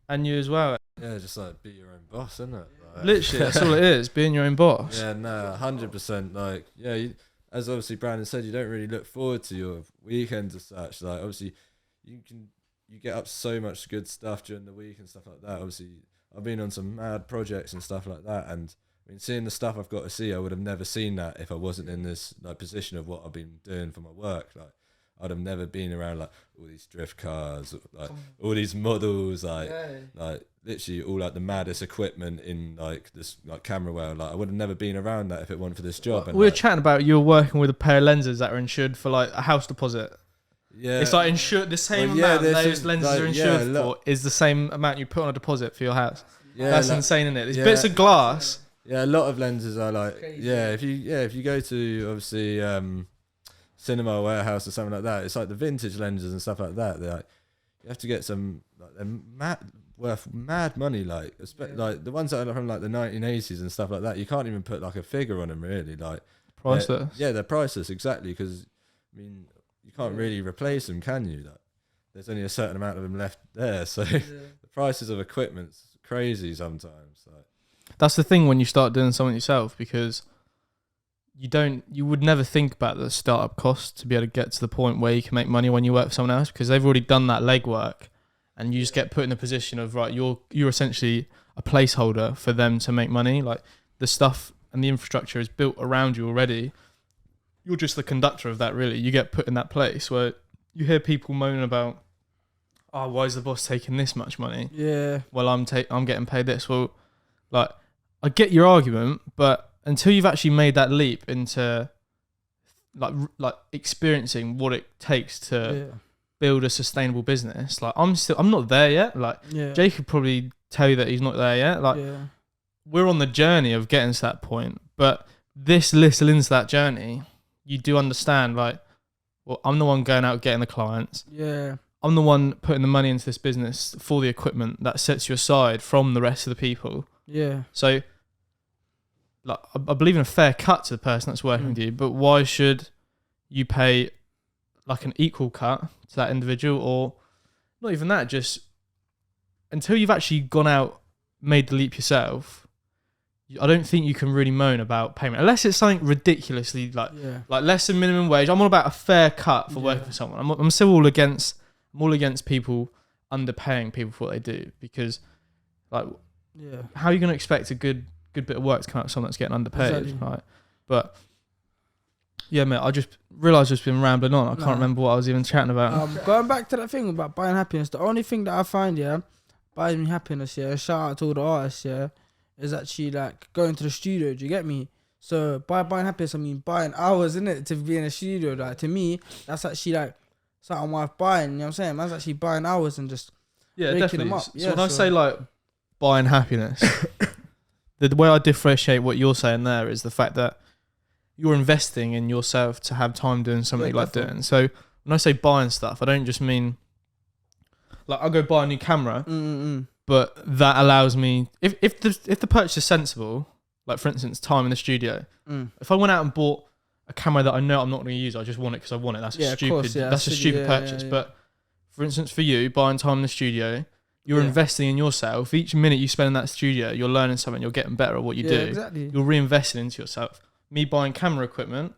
and you as well. Yeah, just like be your own boss, isn't it? Like, literally, that's all it is, being your own boss. Yeah, no, 100%. Like, yeah, as obviously Brandon said, you don't really look forward to your weekends as such. Like, obviously, you get up so much good stuff during the week and stuff like that. Obviously, I've been on some mad projects and stuff like that, and I mean, seeing the stuff I've got to see, I would have never seen that if I wasn't in this like position of what I've been doing for my work. Like, I'd have never been around like all these drift cars, like all these models, like literally all like the maddest equipment in like this like camera world. Like, I would have never been around that if it wasn't for this job. And we were like, chatting about you were working with a pair of lenses that are insured for like a house deposit. Yeah, it's like insured the same amount those lenses are insured for is the same amount you put on a deposit for your house. Yeah, that's insane, isn't it? These bits of glass. Yeah, a lot of lenses are like crazy. if you go to obviously cinema warehouse or something like that, it's like the vintage lenses and stuff like that. They're like, you have to get some like they're worth mad money, like like the ones that are from like the 1980s and stuff like that. You can't even put like a figure on them really. Like priceless. They're priceless, exactly, because I mean you can't really replace them, can you? Like, there's only a certain amount of them left there, so the prices of equipment's crazy sometimes. Like, that's the thing when you start doing something yourself, because you would never think about the startup cost to be able to get to the point where you can make money when you work for someone else, because they've already done that legwork, and you just get put in the position of, right, you're essentially a placeholder for them to make money. Like, the stuff and the infrastructure is built around you already. You're just the conductor of that, really. You get put in that place where you hear people moan about, oh, why is the boss taking this much money? Yeah. Well, I'm getting paid this. Well, like, I get your argument, but until you've actually made that leap into like experiencing what it takes to build a sustainable business, like I'm not there yet. Like Jake could probably tell you that he's not there yet. Like we're on the journey of getting to that point, but this little into that journey, you do understand, like, well, I'm the one going out getting the clients. Yeah. I'm the one putting the money into this business for the equipment that sets you aside from the rest of the people. Yeah. So, like, I believe in a fair cut to the person that's working with you, but why should you pay like an equal cut to that individual, or not even that? Just until you've actually gone out, made the leap yourself, I don't think you can really moan about payment unless it's something ridiculously like less than minimum wage. I'm all about a fair cut for working for someone. I'm still all against people underpaying people for what they do, because like how are you going to expect a good bit of work to come out of someone that's getting underpaid? Exactly. Right? But yeah, mate, I just realised I've just been rambling on. I can't remember what I was even chatting about. Going back to that thing about buying happiness, the only thing that I find buys me happiness, shout out to all the artists, is actually like going to the studio. Do you get me? So by buying happiness, I mean buying hours, innit, to be in a studio. Like, to me, that's actually like something worth buying. You know what I'm saying? Man's actually buying hours and just making them up. So when I say like buying happiness, the way I differentiate what you're saying there is the fact that you're investing in yourself to have time doing something you like doing. So when I say buying stuff, I don't just mean like I'll go buy a new camera. But that allows me, if the purchase is sensible, like for instance, time in the studio. If I went out and bought a camera that I know I'm not going to use, I just want it because I want it. That's a stupid purchase. But for instance, for you, buying time in the studio, you're investing in yourself. Each minute you spend in that studio, you're learning something. You're getting better at what you do. Exactly. You're reinvesting into yourself. Me buying camera equipment,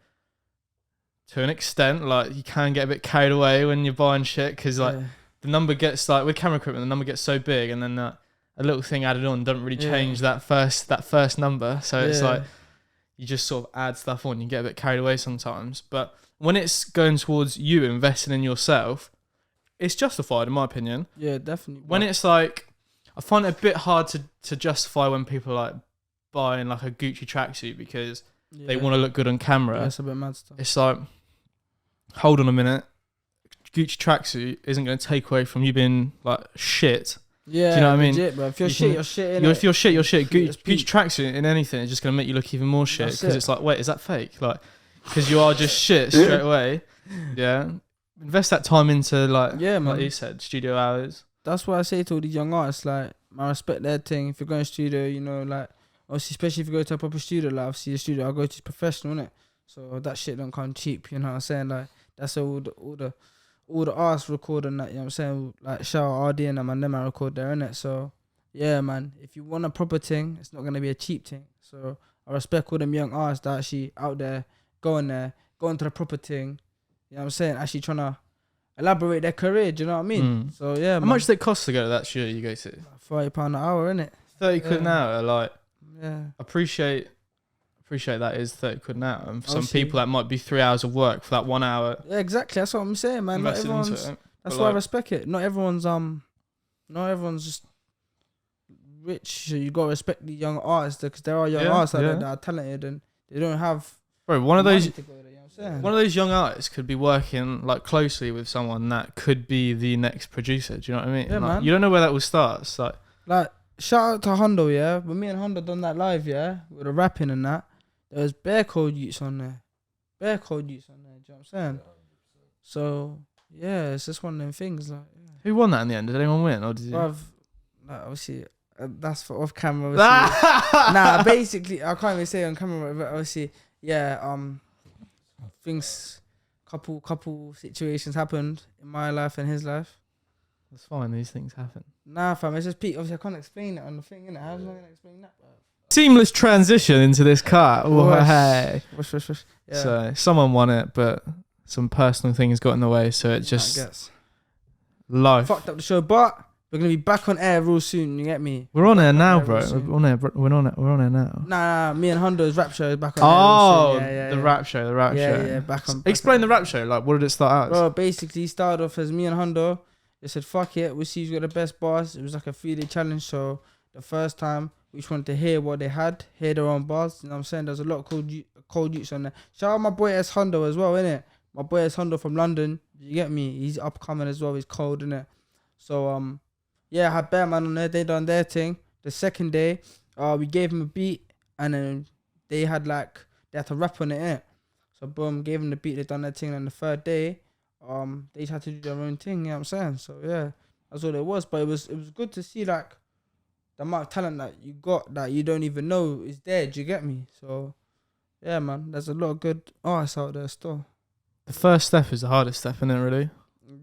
to an extent, like you can get a bit carried away when you're buying shit, because like. The number gets like with camera equipment, the number gets so big, and then a little thing added on doesn't really change that first number. So it's like you just sort of add stuff on. You get a bit carried away sometimes, but when it's going towards you investing in yourself, it's justified in my opinion. Yeah, definitely. When it's like, I find it a bit hard to justify when people are like buying like a Gucci tracksuit, because They want to look good on camera. Yeah, it's a bit mad stuff. It's like, hold on a minute. Gucci tracksuit isn't going to take away from you being like shit. Yeah, do you know what I mean? Legit, bro. If you're shit, you're shit. If you're shit, you're shit. Gucci Gucci tracksuit in anything is just going to make you look even more shit because it's like, wait, is that fake? Like, because you are just shit straight away. Yeah. Invest that time into like you said, studio hours. That's what I say to all these young artists. Like, I respect their thing. If you're going to studio, you know, like, obviously, especially if you go to a proper studio, like, obviously, the studio I go to is professional, innit? So that shit don't come cheap, you know what I'm saying? Like, that's all the artists record and that, you know what I'm saying? Like, shout out RD and them, and them I record there, innit? So, yeah, man, if you want a proper thing, it's not going to be a cheap thing. So, I respect all them young artists that actually out there, going to the proper thing, you know what I'm saying? Actually trying to elaborate their career, do you know what I mean? So, yeah, How much does it cost to go to that studio you go to? £30 an hour, innit? 30 quid an hour, like, yeah. Appreciate that is 30 quid an hour. And for some people, that might be 3 hours of work for that 1 hour. Yeah, exactly. That's what I'm saying, man. Not everyone's, that's why I respect it. Not everyone's just rich. So you gotta respect the young artists because there are young artists out there that are talented and they don't have. Bro, one of those those young artists could be working like closely with someone that could be the next producer. Do you know what I mean? Yeah, like, man. You don't know where that will start. It's like shout out to Hondo, yeah. When me and Hondo done that live, yeah, with the rapping and that, there was bare cold youths on there. Do you know what I'm saying? So yeah, it's just one of them things. Like, who won that in the end? Did anyone win, or did you? Like, obviously, that's for off camera. Obviously. Nah, basically, I can't even say on camera, but obviously, yeah. Things, couple situations happened in my life and his life. That's fine. These things happen. Nah, fam, it's just Pete. Obviously, I can't explain it on the thing, innit? How am I gonna explain that, bro? Seamless transition into this car. Oh, hey. Whoosh. Yeah. So someone won it, but some personal things got in the way. So it just life fucked up the show, but we're gonna be back on air real soon. You get me? We're on air now, bro. We're on air now. Nah. Me and Hondo's rap show is back on air. Yeah, the rap show. Yeah, back on. Explain the rap show. Like, what did it start out as? Bro, basically started off as me and Hondo. They said, fuck it, we'll see who's got the best bars. It was like a 3-day challenge. So the first time, we just wanted to hear what they had, hear their own bars. You know what I'm saying? There's a lot of cold youths on there. Shout out my boy S. Hondo as well, innit? My boy S. Hondo from London. You get me? He's upcoming as well. He's cold, innit? So, yeah, I had Bear Man on there. They done their thing. The second day, we gave him a beat. And then they had to rap on it, innit? So, boom, gave them the beat. They done their thing. And the third day, they just had to do their own thing, you know what I'm saying? So yeah, that's all it was. But it was good to see like the amount of talent that you got that you don't even know is there. Do you get me? So yeah, man, there's a lot of good artists out there still. The first step is the hardest step, isn't it, really?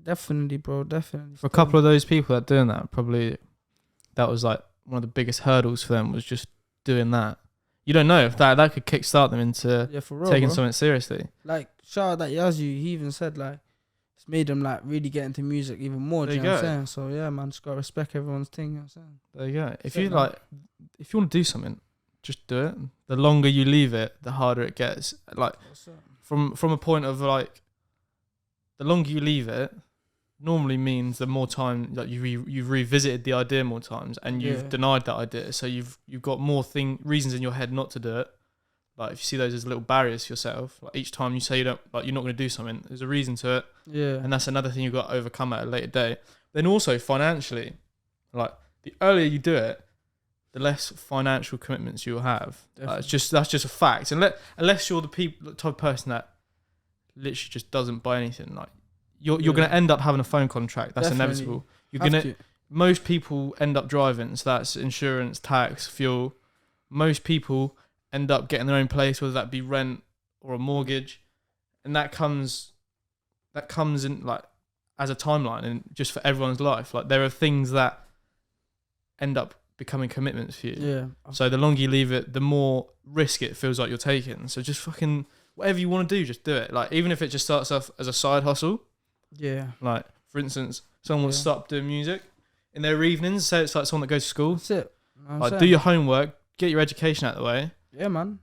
Definitely, bro, definitely. For a couple of those people that are doing that, probably that was like one of the biggest hurdles for them, was just doing that. You don't know if that could kickstart them into for real, taking bro. something seriously. Like, shout out that Yazoo, he even said like, it's made them like really get into music even more. Do you know what I'm saying? So yeah, man, just gotta respect everyone's thing. You know what I'm saying? There you go. If you want to do something, just do it. The longer you leave it, the harder it gets. Like from a point of like, the longer you leave it, normally means the more time that you've revisited the idea more times and you've denied that idea. So you've got more reasons in your head not to do it. Like if you see those as little barriers for yourself, like each time you say you're not going to do something, there's a reason to it. Yeah. And that's another thing you've got to overcome at a later date. Then also financially, like the earlier you do it, the less financial commitments you'll have. That's just a fact. And unless you're the type of person that literally just doesn't buy anything, like you're going to end up having a phone contract. That's inevitable. Most people end up driving, so that's insurance, tax, fuel. Most people end up getting their own place, whether that be rent or a mortgage, and that comes in like as a timeline and just for everyone's life. Like there are things that end up becoming commitments for you. Yeah. So the longer you leave it, the more risk it feels like you're taking. So just fucking whatever you want to do, just do it. Like even if it just starts off as a side hustle. Yeah. Like for instance, someone wants to start doing music in their evenings. Say it's like someone that goes to school. That's it. Like do your homework, get your education out of the way. Yeah, man.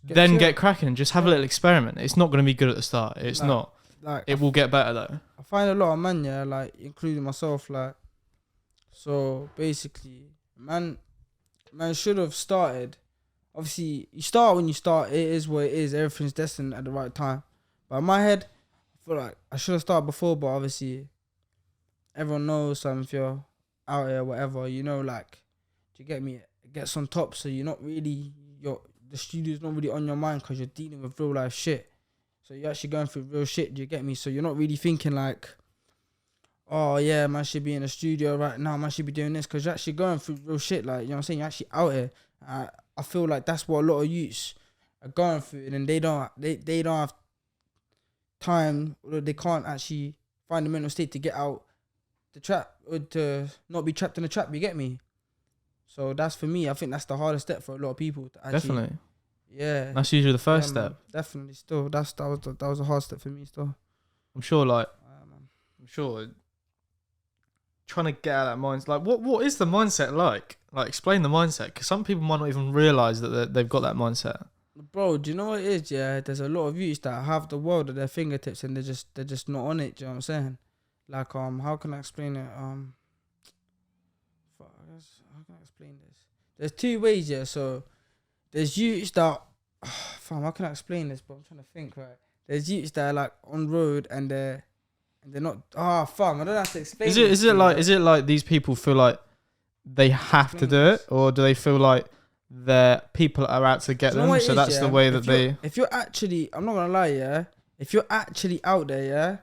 Then get cracking and just have a little experiment. It's not going to be good at the start. It's not. Like it will get better though. I find a lot of men, yeah, like including myself, like, so basically, man should have started obviously you start when you start. It is what it is. Everything's destined at the right time. But in my head, I feel like I should have started before. But obviously, everyone knows if you're out here, whatever, you know, like, do you get me? It gets on top, so you're not really the studio's not really on your mind because you're dealing with real life shit. So you're actually going through real shit. Do you get me? So you're not really thinking like, oh yeah, man should be in the studio right now, man should be doing this, because you're actually going through real shit. Like, you know what I'm saying? You're actually out here. I feel like that's what a lot of youths are going through, and they don't have time, or they can't actually find the mental state to get out the trap, or to not be trapped in the trap. You get me? So that's, for me, I think that's the hardest step for a lot of people to actually, Definitely. Yeah. That's usually the first man, step. definitely. Still, that was a hard step for me. Still, I'm sure. Like, man. I'm sure. Trying to get out of that mindset. Like, what is the mindset like? Like, explain the mindset, because some people might not even realize that they've got that mindset. Bro, do you know what it is? Yeah, there's a lot of youths that have the world at their fingertips, and they're just not on it. Do you know what I'm saying? Like, how can I explain it? How can I explain this? There's two ways, yeah. So there's youths that, how can I explain this? But I'm trying to think, right? There's youths that are like on road and they're not. I don't have to explain. Is it like these people feel like they have to do it, or do they feel like their people are out to get them? So that's the way that they. If you're actually, I'm not gonna lie, yeah. If you're actually out there, yeah,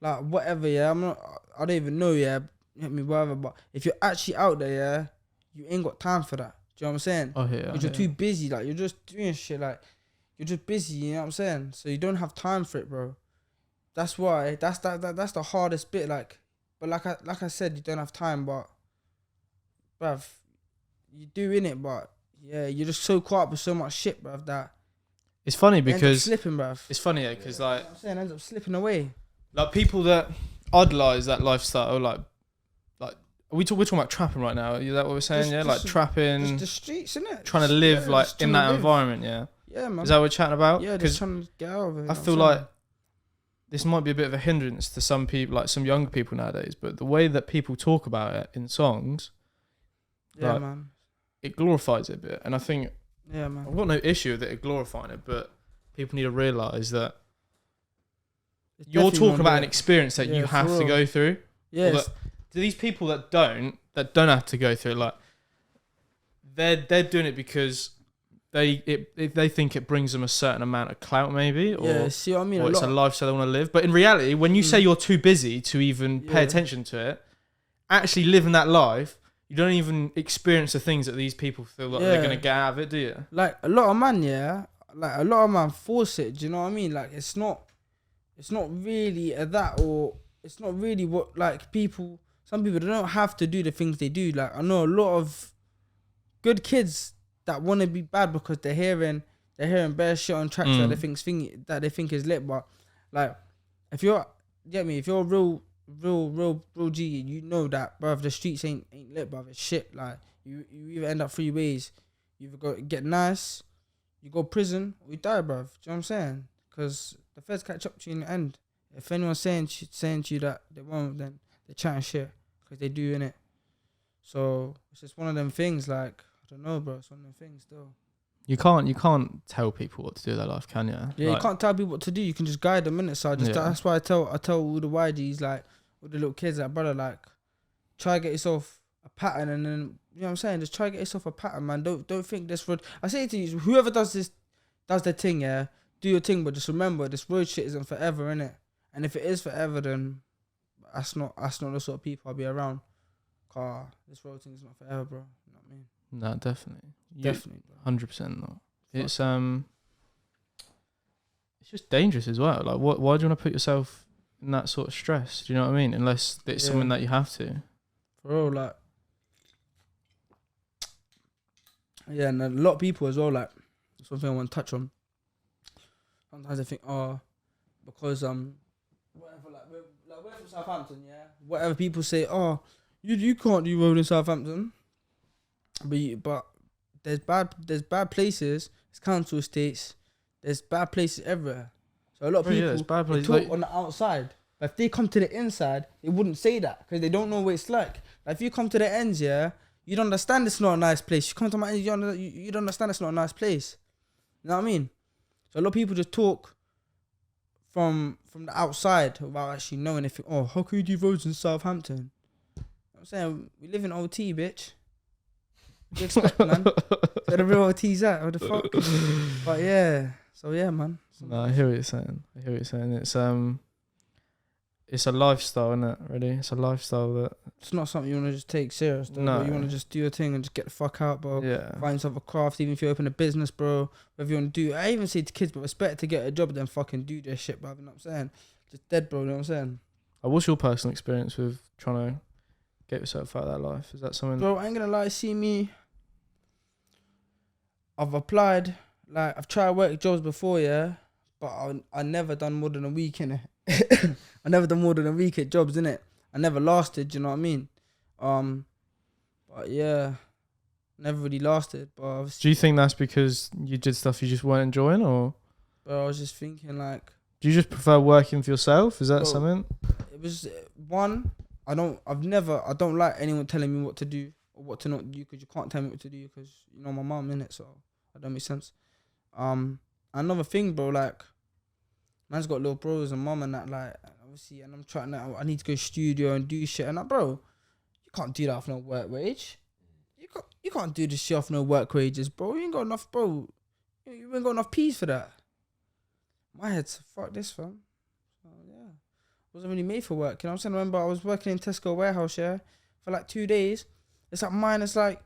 like whatever, yeah. I don't even know, yeah. Hit me, whatever. But if you're actually out there, yeah, you ain't got time for that. Do you know what I'm saying? Oh yeah. Because you're too busy. Like, you're just doing shit. Like, you're just busy. You know what I'm saying? So you don't have time for it, bro. That's why. That's the hardest bit. Like, but like I said, you don't have time. But, bruv, you do in it. But yeah, you're just so caught up with so much shit, bruv. That it's funny because slipping, bruv. It's funny, yeah, because like, you know what I'm saying, ends up slipping away. Like, people that idolize that lifestyle, like we're talking about trapping right now. Is that what we're saying? Like trapping, just the streets, innit? Trying to live like in that environment. Yeah. Yeah, man. Is that what we're chatting about? Yeah, just trying to get out of it. I feel like this might be a bit of a hindrance to some people, like some younger people nowadays. But the way that people talk about it in songs, yeah, like, man, it glorifies it a bit. And I think, yeah, man, I've got no issue with it glorifying it, but people need to realise that you're talking about an experience that you have to go through. Yeah. To these people that don't have to go through it, like, they're doing it because they think it brings them a certain amount of clout, maybe, or yeah, see what I mean? or it's a lifestyle they want to live. But in reality, when you say you're too busy to even pay attention to it, actually living that life, you don't even experience the things that these people feel like they're gonna get out of it, do you? Like, a lot of man force it. Do you know what I mean? Like, it's not really that, or it's not really what, like, people. Some people, they don't have to do the things they do. Like, I know a lot of good kids that want to be bad because they're hearing bare shit on tracks that they think is lit. But, like, if you're a real G, you know that, bruv, the streets ain't lit, bruv. It's shit. Like, you either end up three ways. You either go get nice, you go prison, or you die, bruv. Do you know what I'm saying? Because the feds catch up to you in the end. If anyone's saying to you that they won't, then they're chatting shit, because they do, innit? So it's just one of them things. Like, I don't know, bro. It's one of them things still. You can't tell people what to do with their life, can you? Yeah, like, you can't tell people what to do. You can just guide them, innit? So that's why I tell all the YGs, like, all the little kids, like, brother, like, try to get yourself a pattern, and then, you know what I'm saying? Just try to get yourself a pattern, man. Don't think this road. I say to you, whoever does their thing, yeah, do your thing, but just remember, this road shit isn't forever, innit? And if it is forever, then that's not the sort of people I'll be around. Car, this road thing is not forever, bro. You know what I mean? No, definitely. Definitely, bro. 100% not. It's just dangerous as well. Like, why do you want to put yourself in that sort of stress? Do you know what I mean? Unless it's something that you have to. For real, like, yeah, and a lot of people as well, like, that's one thing I want to touch on. Sometimes I think, because whatever, like we're from Southampton, yeah. Whatever people say, you can't do road in Southampton, but there's bad places, there's council estates, there's bad places everywhere. So a lot of people bad places, talk on the outside, but if they come to the inside, they wouldn't say that because they don't know what it's like. Like, if you come to the ends, yeah, you don't understand it's not a nice place. You come to my, you don't understand it's not a nice place. You know what I mean? So a lot of people just talk from the outside without actually knowing if, oh, how can you do roads in Southampton? You know what I'm saying, we live in OT, bitch. What do you expect, man? Where the real OT's at? What the fuck? But yeah, so yeah, man. No, I hear what you're saying. It's a lifestyle, isn't it? Really, it's a lifestyle that It's not something you want to just take serious, though, No. bro. You want to just do your thing and just get the fuck out, bro. yeah. Find yourself a craft, even if you open a business, bro. Whatever you want to do. I even say to kids, bro, it's better to get a job than fucking do their shit, bro. You know what I'm saying? Just dead, bro. You know what I'm saying? What's your personal experience with trying to get yourself out of that life? Is that something? Bro, I ain't gonna lie, see me. I've applied, like, I've tried work jobs before, yeah, but I never done more than a week, innit? I never done more than a week at jobs, innit? I never lasted, you know what I mean? But yeah, never really lasted. But obviously, Do you think that's because you did stuff you just weren't enjoying, or bro, I was just thinking, like, do you just prefer working for yourself? Is that Bro, something? it was one. I don't like anyone telling me what to do or what to not do, because you can't tell me what to do, because you know my mum, innit? So that don't make sense. Another thing, bro, like, man's got little bros and mum and that, like, obviously, and I'm trying to, I need to go studio and do shit, and that, bro, you can't do that off no work wage. You can't do this shit off no work wages, bro. You ain't got enough, bro. You ain't got enough peas for that. My head's fuck this, fam. So yeah, wasn't really made for work. You know what I'm saying? I remember I was working in Tesco warehouse, yeah, for like 2 days. It's like minus like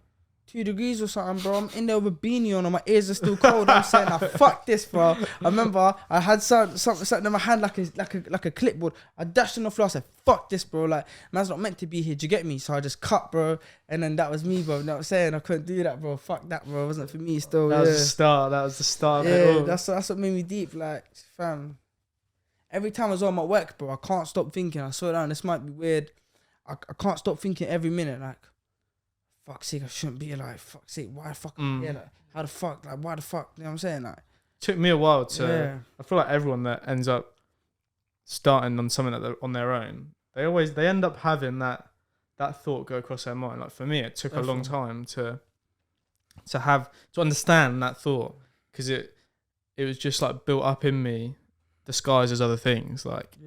2 degrees or something, bro. I'm in there with a beanie on and my ears are still cold. I'm saying, nah, fuck this, bro. I remember I had something in my hand like a clipboard. I dashed on the floor. I said, fuck this, bro. Like, man's not meant to be here. Do you get me? So I just cut, bro. And then that was me, bro. You know what I'm saying? I couldn't do that, bro. Fuck that, bro. It wasn't for me still. That was the start. That was the start of it Yeah, all. that's what made me deep. Like, fam, every time I was on my work, bro, I can't stop thinking. I swear down, this might be weird. I can't stop thinking every minute, like, fuck's sake, I shouldn't be here. Like, fuck's sake, why the fuck am I here? Like, how the fuck? Like, why the fuck? You know what I'm saying? Like, Took me a while to. yeah. I feel like everyone that ends up starting on something that they're on their own, they end up having that thought go across their mind. Like, for me, it took a long time to understand that thought, because it was just like built up in me, disguised as other things. Like,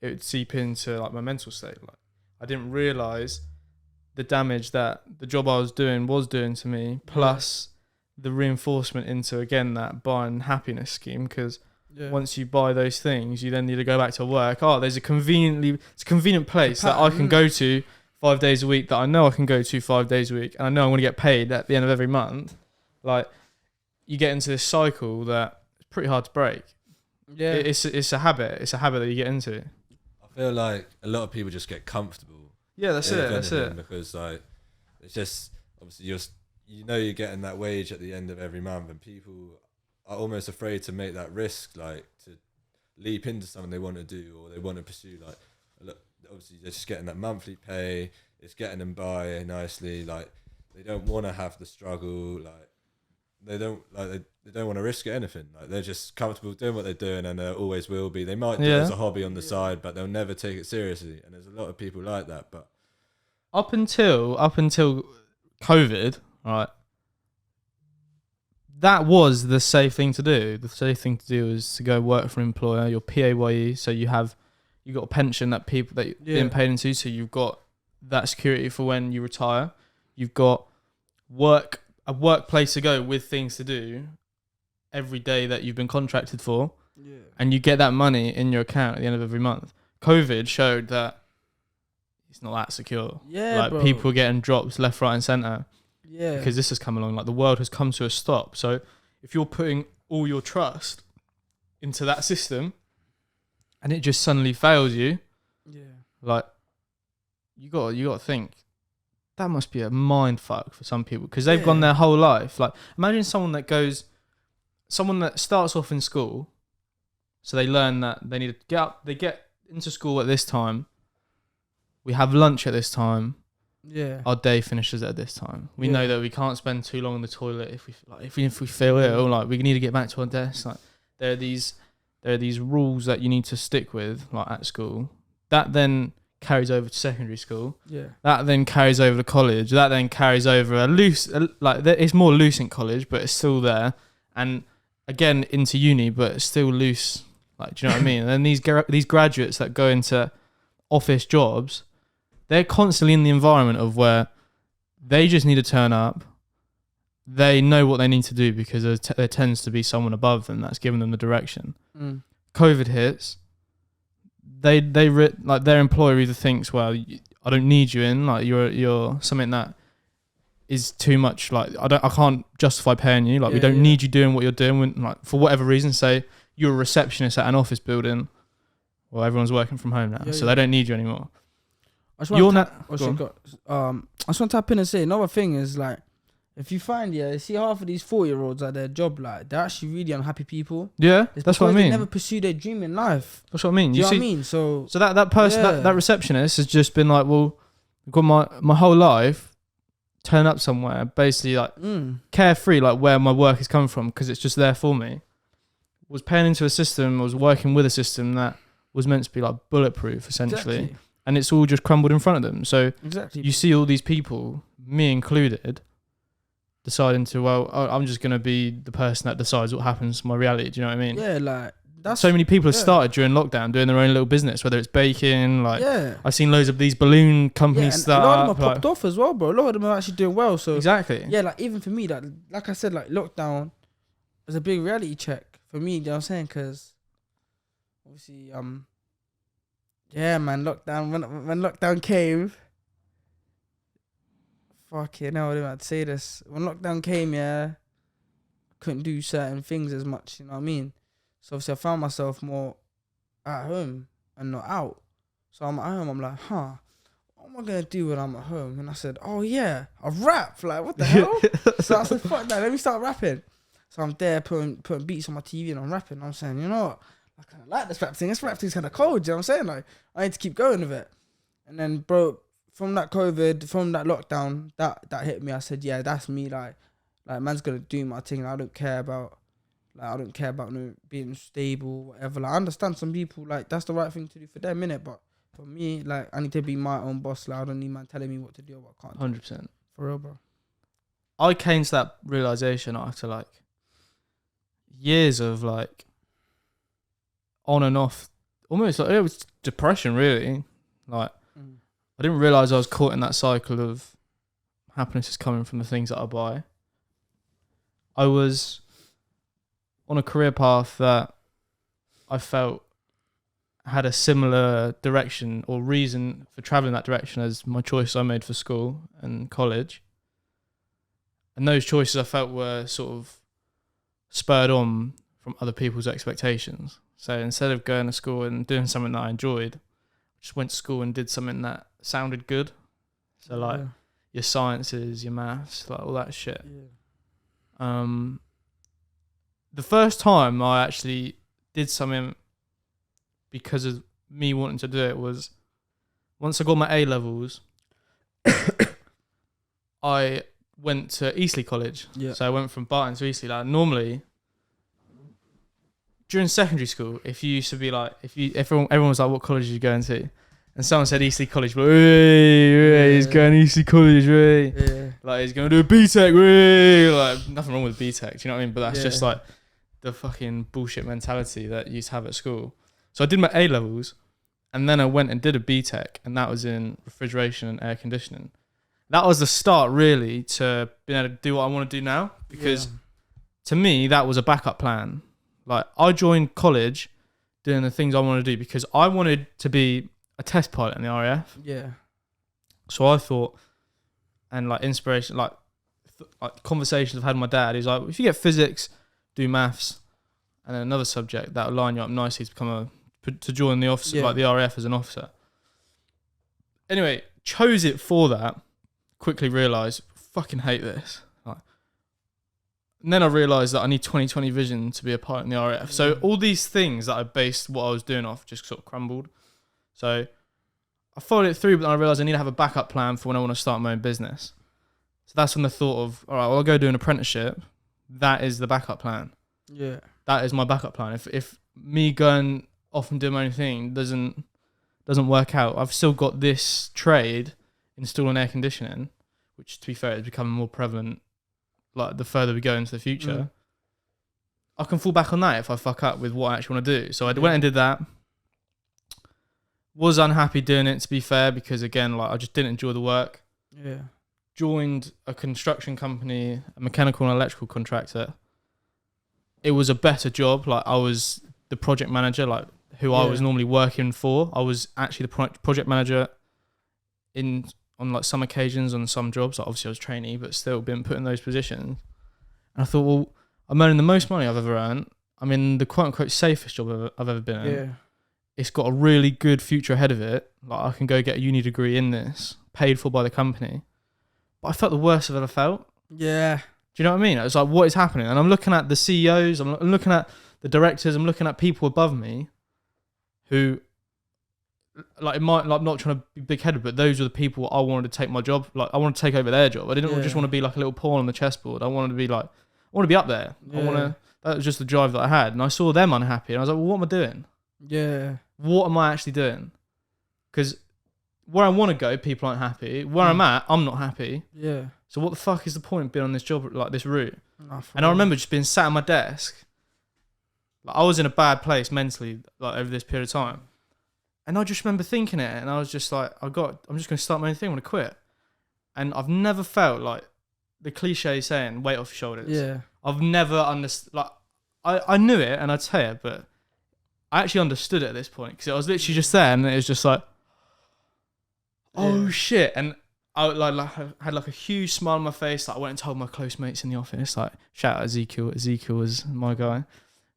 it would seep into like my mental state. Like, I didn't realize the damage that the job I was doing to me, plus the reinforcement into, again, that buying happiness scheme. Because once you buy those things, you then need to go back to work. Oh, there's a convenient place that I can go to 5 days a week, that I know I can go to 5 days a week, and I know I'm going to get paid at the end of every month. Like, you get into this cycle that it's pretty hard to break. Yeah. It's a habit. It's a habit that you get into. I feel like a lot of people just get comfortable. Yeah, that's it. That's it. Because like, it's just obviously you're getting that wage at the end of every month, and people are almost afraid to make that risk, like to leap into something they want to do or they want to pursue. Like, look, obviously they're just getting that monthly pay. It's getting them by nicely. Like, they don't want to have the struggle. Like, they don't want to risk anything. Like, they're just comfortable doing what they're doing, and they always will be. They might do it as a hobby on the side, but they'll never take it seriously. And there's a lot of people like that. But up until COVID, right, that was the safe thing to do. The safe thing to do is to go work for an employer. You're PAYE, so you got a pension that people that you're being paid into. So you've got that security for when you retire. You've got a workplace to go with things to do every day that you've been contracted for, and you get that money in your account at the end of every month. COVID showed that it's not that secure. Like, bro. people getting drops left, right, and centre. Yeah. Because this has come along. Like, the world has come to a stop. So if you're putting all your trust into that system, and it just suddenly fails you, like, you got to think, that must be a mind fuck for some people, because they've gone their whole life. Like, imagine someone that starts off in school, so they learn that they need to get up, they get into school at this time, we have lunch at this time, our day finishes at this time. We know that we can't spend too long in the toilet if we feel ill. Like, we need to get back to our desk. Like, there are these rules that you need to stick with, like, at school. That then carries over to secondary school. Yeah. That then carries over to college. That then carries over it's more loose in college, but it's still there. And again into uni, but it's still loose. Like, do you know what I mean? And then these graduates that go into office jobs, they're constantly in the environment of where they just need to turn up. They know what they need to do because there tends to be someone above them that's giving them the direction. COVID hits. Like their employer either thinks, well, I don't need you in, like you're something that is too much. Like I can't justify paying you. Like we don't need you doing what you're doing. When, like for whatever reason, say you're a receptionist at an office building. Well, everyone's working from home now, so they don't need you anymore. I just want to tap in and say another thing is like, if you find, see half of these 4-year-olds at their job, like they're actually really unhappy people. Yeah, it's that's what I mean. They never pursue their dream in life. That's what I mean. Do you know what I mean? So that person, that receptionist has just been like, well, I've got my whole life, turn up somewhere, basically like carefree, like where my work is coming from because it's just there for me. Was paying into a system, was working with a system that was meant to be like bulletproof, essentially. Exactly. And it's all just crumbled in front of them. So you see all these people, me included, deciding to, well, I'm just going to be the person that decides what happens to my reality. Do you know what I mean? Yeah, like that's so many people have started during lockdown doing their own little business, whether it's baking, like I've seen loads of these balloon companies start. A lot of them are popped off as well, bro. A lot of them are actually doing well. So exactly. Yeah, like even for me, like I said, like lockdown was a big reality check for me. You know what I'm saying? Because obviously, yeah, man, lockdown. When lockdown came. Fucking hell, I didn't have to say this. When lockdown came, I couldn't do certain things as much, you know what I mean? So obviously I found myself more at home and not out. So I'm at home, I'm like, what am I going to do when I'm at home? And I said, oh yeah, I rap. Like, what the hell? So I said, fuck that, let me start rapping. So I'm there putting beats on my TV and I'm rapping. I'm saying, you know what? I kind of like this rap thing. This rap thing's kind of cold, you know what I'm saying? Like, I need to keep going with it. And then, bro, from that COVID, from that lockdown, that hit me. I said, yeah, that's me. Like man's gonna do my thing. I don't care about being stable, whatever. Like, I understand some people, like, that's the right thing to do for them, innit? But for me, like, I need to be my own boss. Like, I don't need man telling me what to do or what I can't do. 100%. For real, bro. I came to that realization after, like, years of, like, on and off, almost, like, it was depression, really. Like, I didn't realise I was caught in that cycle of happiness is coming from the things that I buy. I was on a career path that I felt had a similar direction or reason for travelling that direction as my choice I made for school and college. And those choices I felt were sort of spurred on from other people's expectations. So instead of going to school and doing something that I enjoyed, I just went to school and did something that sounded good. So like your sciences, your maths, like all that shit. The first time I actually did something because of me wanting to do it was once I got my A levels. I went to Eastleigh College. So I went from Barton to Eastleigh. Like normally during secondary school, if you used to be like, everyone was like, what college are you going to? And someone said Eastleigh College, but he's going to Eastleigh College, like he's going to do a BTEC, like nothing wrong with BTEC, do you know what I mean? But that's just like the fucking bullshit mentality that you used to have at school. So I did my A levels, and then I went and did a BTEC, and that was in refrigeration and air conditioning. That was the start, really, to being able to do what I want to do now, because to me that was a backup plan. Like I joined college doing the things I wanted to do because I wanted to be a test pilot in the RAF. So I thought, and like inspiration, like conversations I've had with my dad, he's like, if you get physics, do maths, and then another subject, that'll line you up nicely to join the officer, like the RAF as an officer. Anyway, chose it for that. Quickly realised, fucking hate this. And then I realised that I need 20/20 vision to be a pilot in the RAF. So all these things that I based what I was doing off just sort of crumbled. So I followed it through, but then I realised I need to have a backup plan for when I want to start my own business. So that's when the thought of, all right, well, I'll go do an apprenticeship. That is the backup plan. That is my backup plan. If me going off and doing my own thing doesn't doesn't work out, I've still got this trade, installing air conditioning, which to be fair is becoming more prevalent like the further we go into the future. I can fall back on that if I fuck up with what I actually want to do. So I went and did that. Was unhappy doing it, to be fair, because again, like I just didn't enjoy the work. Yeah. Joined a construction company, a mechanical and electrical contractor. It was a better job. Like I was the project manager, like who I was normally working for. I was actually the project manager on like some occasions on some jobs. Like obviously I was trainee, but still been put in those positions. And I thought, well, I'm earning the most money I've ever earned. I'm in the quote unquote safest job I've ever been in. Yeah. It's got a really good future ahead of it. Like I can go get a uni degree in this, paid for by the company. But I felt the worst I've ever felt. Yeah. Do you know what I mean? It was like, what is happening? And I'm looking at the CEOs, I'm looking at the directors, I'm looking at people above me who, like, it might, like, not trying to be big-headed, but those were the people I wanted to take my job. Like, I wanted to take over their job. I didn't just want to be like a little pawn on the chessboard. I wanted to be like, I want to be up there. Yeah. That was just the drive that I had. And I saw them unhappy, and I was like, well, what am I doing? Yeah. What am I actually doing? Because where I want to go, people aren't happy. Where I'm at, I'm not happy. Yeah. So what the fuck is the point of being on this job, like this route? And I remember just being sat at my desk. Like, I was in a bad place mentally, like over this period of time. And I just remember thinking it, and I was just like, I'm just going to start my own thing, I want to quit. And I've never felt like the cliche saying, weight off your shoulders. Yeah. I've never understood, like, I knew it, and I'd say it, but I actually understood it at this point, because I was literally just there, and it was just like, oh shit. And I had like a huge smile on my face. Like I went and told my close mates in the office, like, shout out Ezekiel. Ezekiel was my guy.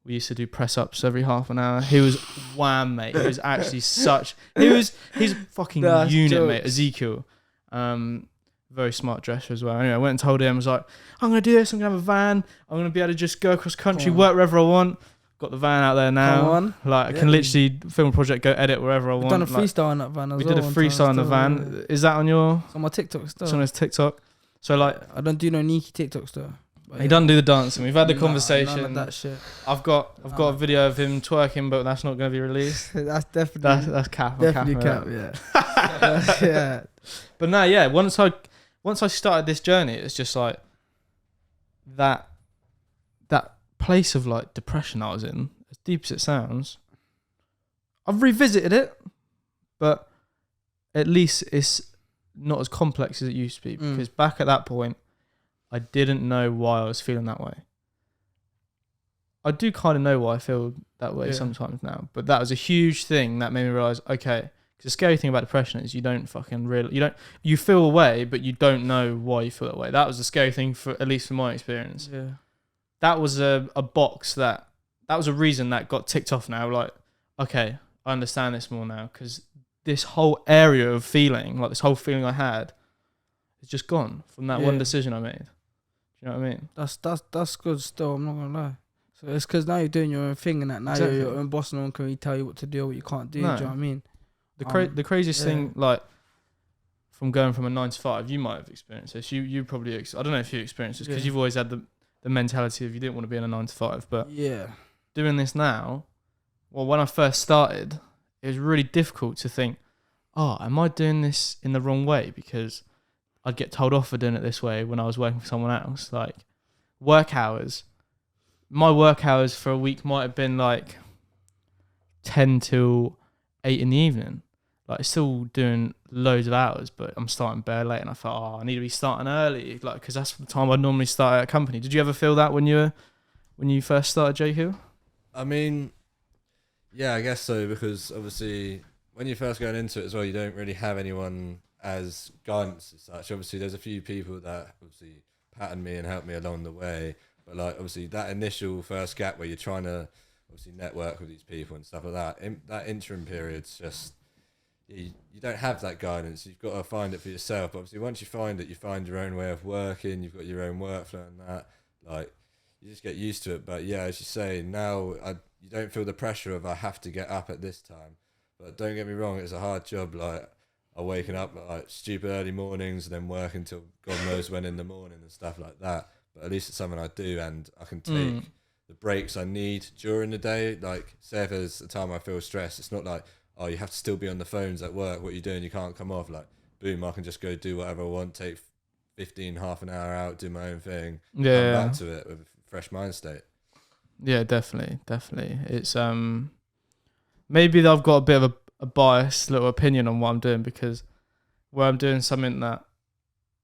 We used to do press ups every half an hour. He was wham, mate. He was actually he's fucking unit, jokes. Mate. Ezekiel. Very smart dresser as well. Anyway, I went and told him, I was like, I'm going to do this. I'm going to have a van. I'm going to be able to just go across country, work wherever I want. Got the van out there now. Come on. Like, I can literally film a project, go edit wherever I want. We've done a freestyle in that van as well. We did a freestyle in the van. Is that on your... It's on my TikTok stuff. It's on his TikTok. So, like... I don't do no Niki TikTok stuff. He doesn't do the dancing. We've had the conversation. None of that shit. I've got a video of him twerking, but that's not going to be released. That's definitely... That's cap. Definitely cap, yeah. Yeah. But no, yeah, once I started this journey, it's just like... That place of, like, depression I was in, as deep as it sounds, I've revisited it, but at least it's not as complex as it used to be, because back at that point, I didn't know why I was feeling that way. I do kind of know why I feel that way sometimes now, but that was a huge thing that made me realise, okay, because the scary thing about depression is you don't fucking really, you feel away, but you don't know why you feel that way. That was the scary thing, for at least from my experience. Yeah. That was a box that was a reason that got ticked off now. Like, okay, I understand this more now, because this whole area of feeling, like this whole feeling I had, is just gone from that one decision I made. Do you know what I mean? That's good still, I'm not going to lie. So it's because now you're doing your own thing and that. Now you're your own boss, no one can really tell you what to do or what you can't do. Do you know what I mean? The craziest thing, like, from going from a 9 to 5, you might have experienced this. You probably, I don't know if you experienced this, because you've always had the mentality of you didn't want to be in a 9 to 5, but doing this now, well, when I first started, it was really difficult to think, am I doing this in the wrong way? Because I'd get told off for doing it this way when I was working for someone else. Like, work hours, my work hours for a week might have been like 10 till 8 in the evening. Like, still doing loads of hours, but I'm starting bare late, and I thought, I need to be starting early, like, because that's the time I'd normally start at a company. Did you ever feel that when you first started, Jacob? I mean, yeah, I guess so, because obviously when you're first going into it as well, you don't really have anyone as guidance as such. Obviously, there's a few people that obviously patterned me and helped me along the way, but like, obviously that initial first gap where you're trying to obviously network with these people and stuff like that, that interim period's just... You don't have that guidance. You've got to find it for yourself. Obviously, once you find it, you find your own way of working. You've got your own workflow and that. Like, you just get used to it. But yeah, as you say, now you don't feel the pressure of I have to get up at this time. But don't get me wrong, it's a hard job. Like, I'm waking up at like stupid early mornings and then working till God knows when in the morning and stuff like that. But at least it's something I do, and I can take the breaks I need during the day. Like, say if there's a time I feel stressed, it's not like oh, you have to still be on the phones at work. What are you doing? You can't come off. Like, boom, I can just go do whatever I want, take 15, half an hour out, do my own thing, come back to it with a fresh mind state. Yeah, definitely. It's maybe I've got a bit of a biased little opinion on what I'm doing, because where I'm doing something that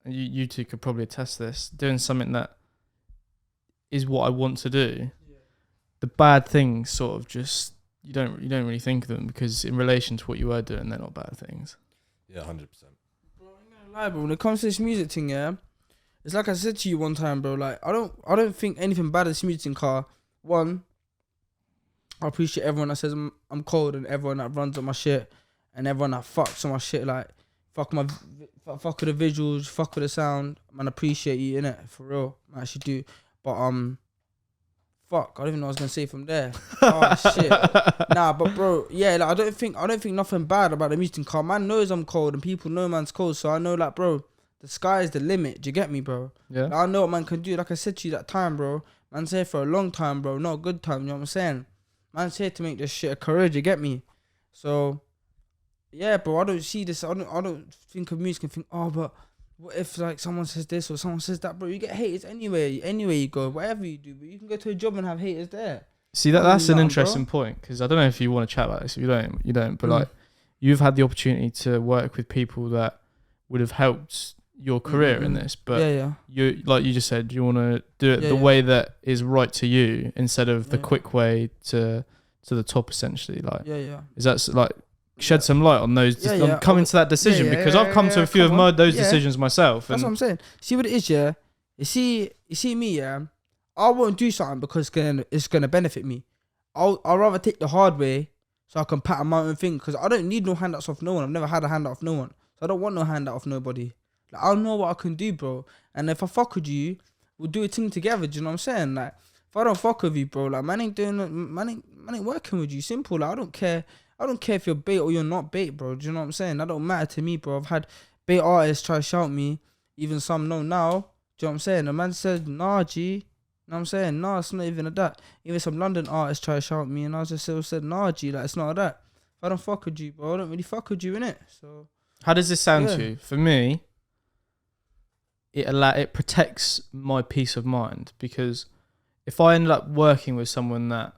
you two could probably attest to this, doing something that is what I want to do. The bad things sort of just you don't really think of them, because in relation to what you were doing, they're not bad things. Yeah, 100%. Bro, I'm not gonna lie, bro. When it comes to this music thing, yeah, it's like I said to you one time, bro. Like I don't think anything bad is music. Car one, I appreciate everyone that says I'm cold, and everyone that runs on my shit, and everyone that fucks on my shit. Like fuck with the visuals, fuck with the sound. Man, appreciate you, innit? For real, I actually do. But fuck, I don't even know what I was gonna say from there. Oh shit. Nah, but bro, yeah, like I don't think nothing bad about the music. Car man knows I'm cold, and people know man's cold, so I know, like, bro, the sky is the limit. Do you get me, bro? Yeah. Like, I know what man can do. Like I said to you that time, bro. Man's here for a long time, bro. Not a good time. You know what I'm saying? Man's here to make this shit a career. Do you get me? So, yeah, bro. I don't see this. I don't think of music and think, oh, but what if like someone says this or someone says that, bro? You get haters anywhere you go, whatever you do. But you can go to a job and have haters there. See, that's an interesting point, because I don't know if you want to chat about this. If you don't. But like, you've had the opportunity to work with people that would have helped your career in this, but you, like you just said, you want to do it the way that is right to you, instead of the quick way to the top, essentially. Like, is that like shed some light on those? On coming to that decision, because I've come to a few of those decisions myself. That's what I'm saying. See what it is, yeah. You see me, yeah. I won't do something because it's gonna benefit me. I'll rather take the hard way so I can pattern my own thing, because I don't need no handouts off no one. I've never had a handout off no one, so I don't want no handout off nobody. Like, I know what I can do, bro. And if I fuck with you, we'll do a thing together. Do you know what I'm saying? Like, if I don't fuck with you, bro, like, man ain't working with you. Simple. Like, I don't care if you're bait or you're not bait, bro. Do you know what I'm saying? That don't matter to me, bro. I've had bait artists try to shout me. Even some know now. Do you know what I'm saying? The man said, nah, G. You know what I'm saying? Nah, it's not even that. Even some London artists try to shout me, and I just still said, nah, G, like, it's not that. If I don't fuck with you, bro, I don't really fuck with you, innit? So, how does this sound to you? For me, it protects my peace of mind, because if I ended up working with someone that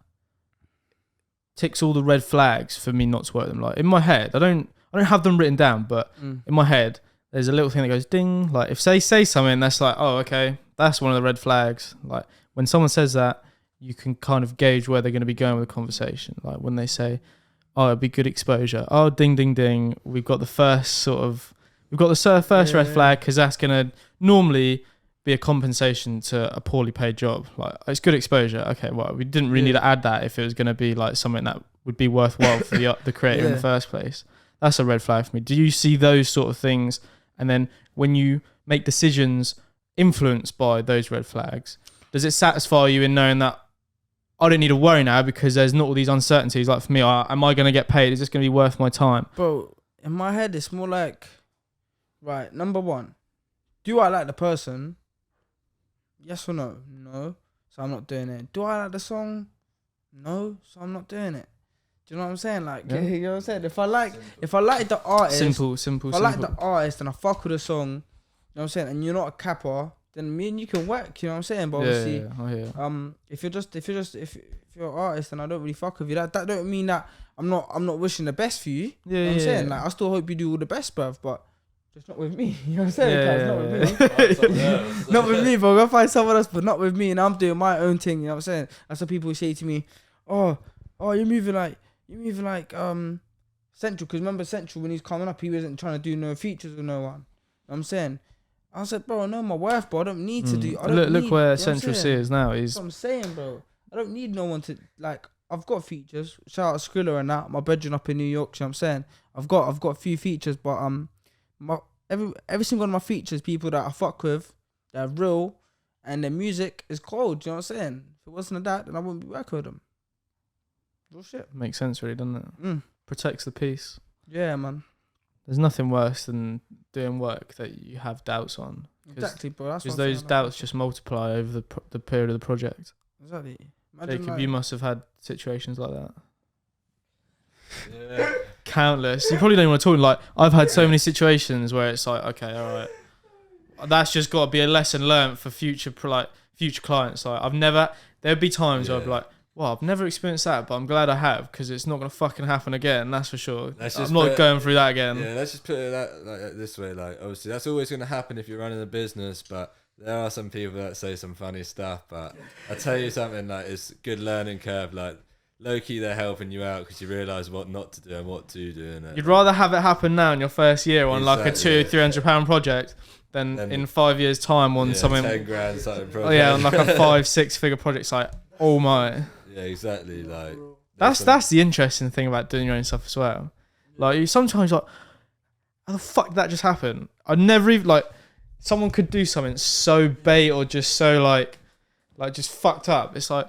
ticks all the red flags for me not to work with them, like, in my head, I don't have them written down, but in my head, there's a little thing that goes ding. Like, if they say something that's like, oh, okay, that's one of the red flags. Like, when someone says that, you can kind of gauge where they're going to be going with the conversation. Like, when they say, oh, it'd be good exposure. Oh, ding, ding, ding. We've got the first red flag, because that's going to normally be a compensation to a poorly paid job. Like, it's good exposure. Okay, well, we didn't really need to add that if it was going to be like something that would be worthwhile for the creator in the first place. That's a red flag for me. Do you see those sort of things? And then when you make decisions influenced by those red flags, does it satisfy you in knowing that I don't need to worry now because there's not all these uncertainties? Like, for me, am I going to get paid? Is this going to be worth my time? Bro, in my head, it's more like, right, number one, do I like the person? Yes or no? No. So I'm not doing it. Do I like the song? No. So I'm not doing it. Do you know what I'm saying? Like, you know what I'm saying? If I like the artist, simple. If I like the artist and I fuck with the song, you know what I'm saying, and you're not a capper, then me and you can work. You know what I'm saying? But obviously, if you're an artist and I don't really fuck with you, that don't mean that I'm not wishing the best for you. You know what I'm saying? Like, I still hope you do all the best, bruv, but just not with me. You know what I'm saying? Not with me. Not with me, bro. Go find someone else, but not with me. And I'm doing my own thing. You know what I'm saying? That's what people say to me. Oh, you're moving like Central. Because remember Central, when he's coming up, he wasn't trying to do no features with no one. You know what I'm saying? I said, bro, I know my worth, bro. I don't need to do. Look where Central C is now. That's what I'm saying, bro. I don't need no one to, like, I've got features. Shout out Skrilla and that. My bedroom up in New York. You know what I'm saying? I've got a few features, but every single one of my features, people that I fuck with, they're real, and their music is cold. You know what I'm saying? If it wasn't that, then I wouldn't be working with them. Real shit. Makes sense, really, doesn't it? Protects the peace. Yeah, man. There's nothing worse than doing work that you have doubts on. Exactly, bro. Because those doubts just multiply over the period of the project. Exactly. Jacob, you must have had situations like that. Yeah. countless. You probably don't want to talk. Like, I've had so many situations where it's like, okay, all right, that's just got to be a lesson learned for future clients. Like, there'd be times where I'd be like, well, I've never experienced that, but I'm glad I have, because it's not gonna fucking happen again. That's for sure. I'm not going through that again. Yeah, let's just put it like this way. Like, obviously, that's always gonna happen if you're running a business, but there are some people that say some funny stuff. But I tell you something, like, it's a good learning curve. Like, low key, they're helping you out because you realise what not to do and what to do. And you'd rather have it happen now in your first year on like a £200-300 project than in 5 years' time on something 10 grand something project. Oh yeah, on like a 5-6 figure project. It's like, oh my. Yeah, exactly. Like, that's the interesting thing about doing your own stuff as well. Like, you sometimes like, how the fuck did that just happen? I never even like. Someone could do something so bait or just so like just fucked up. It's like,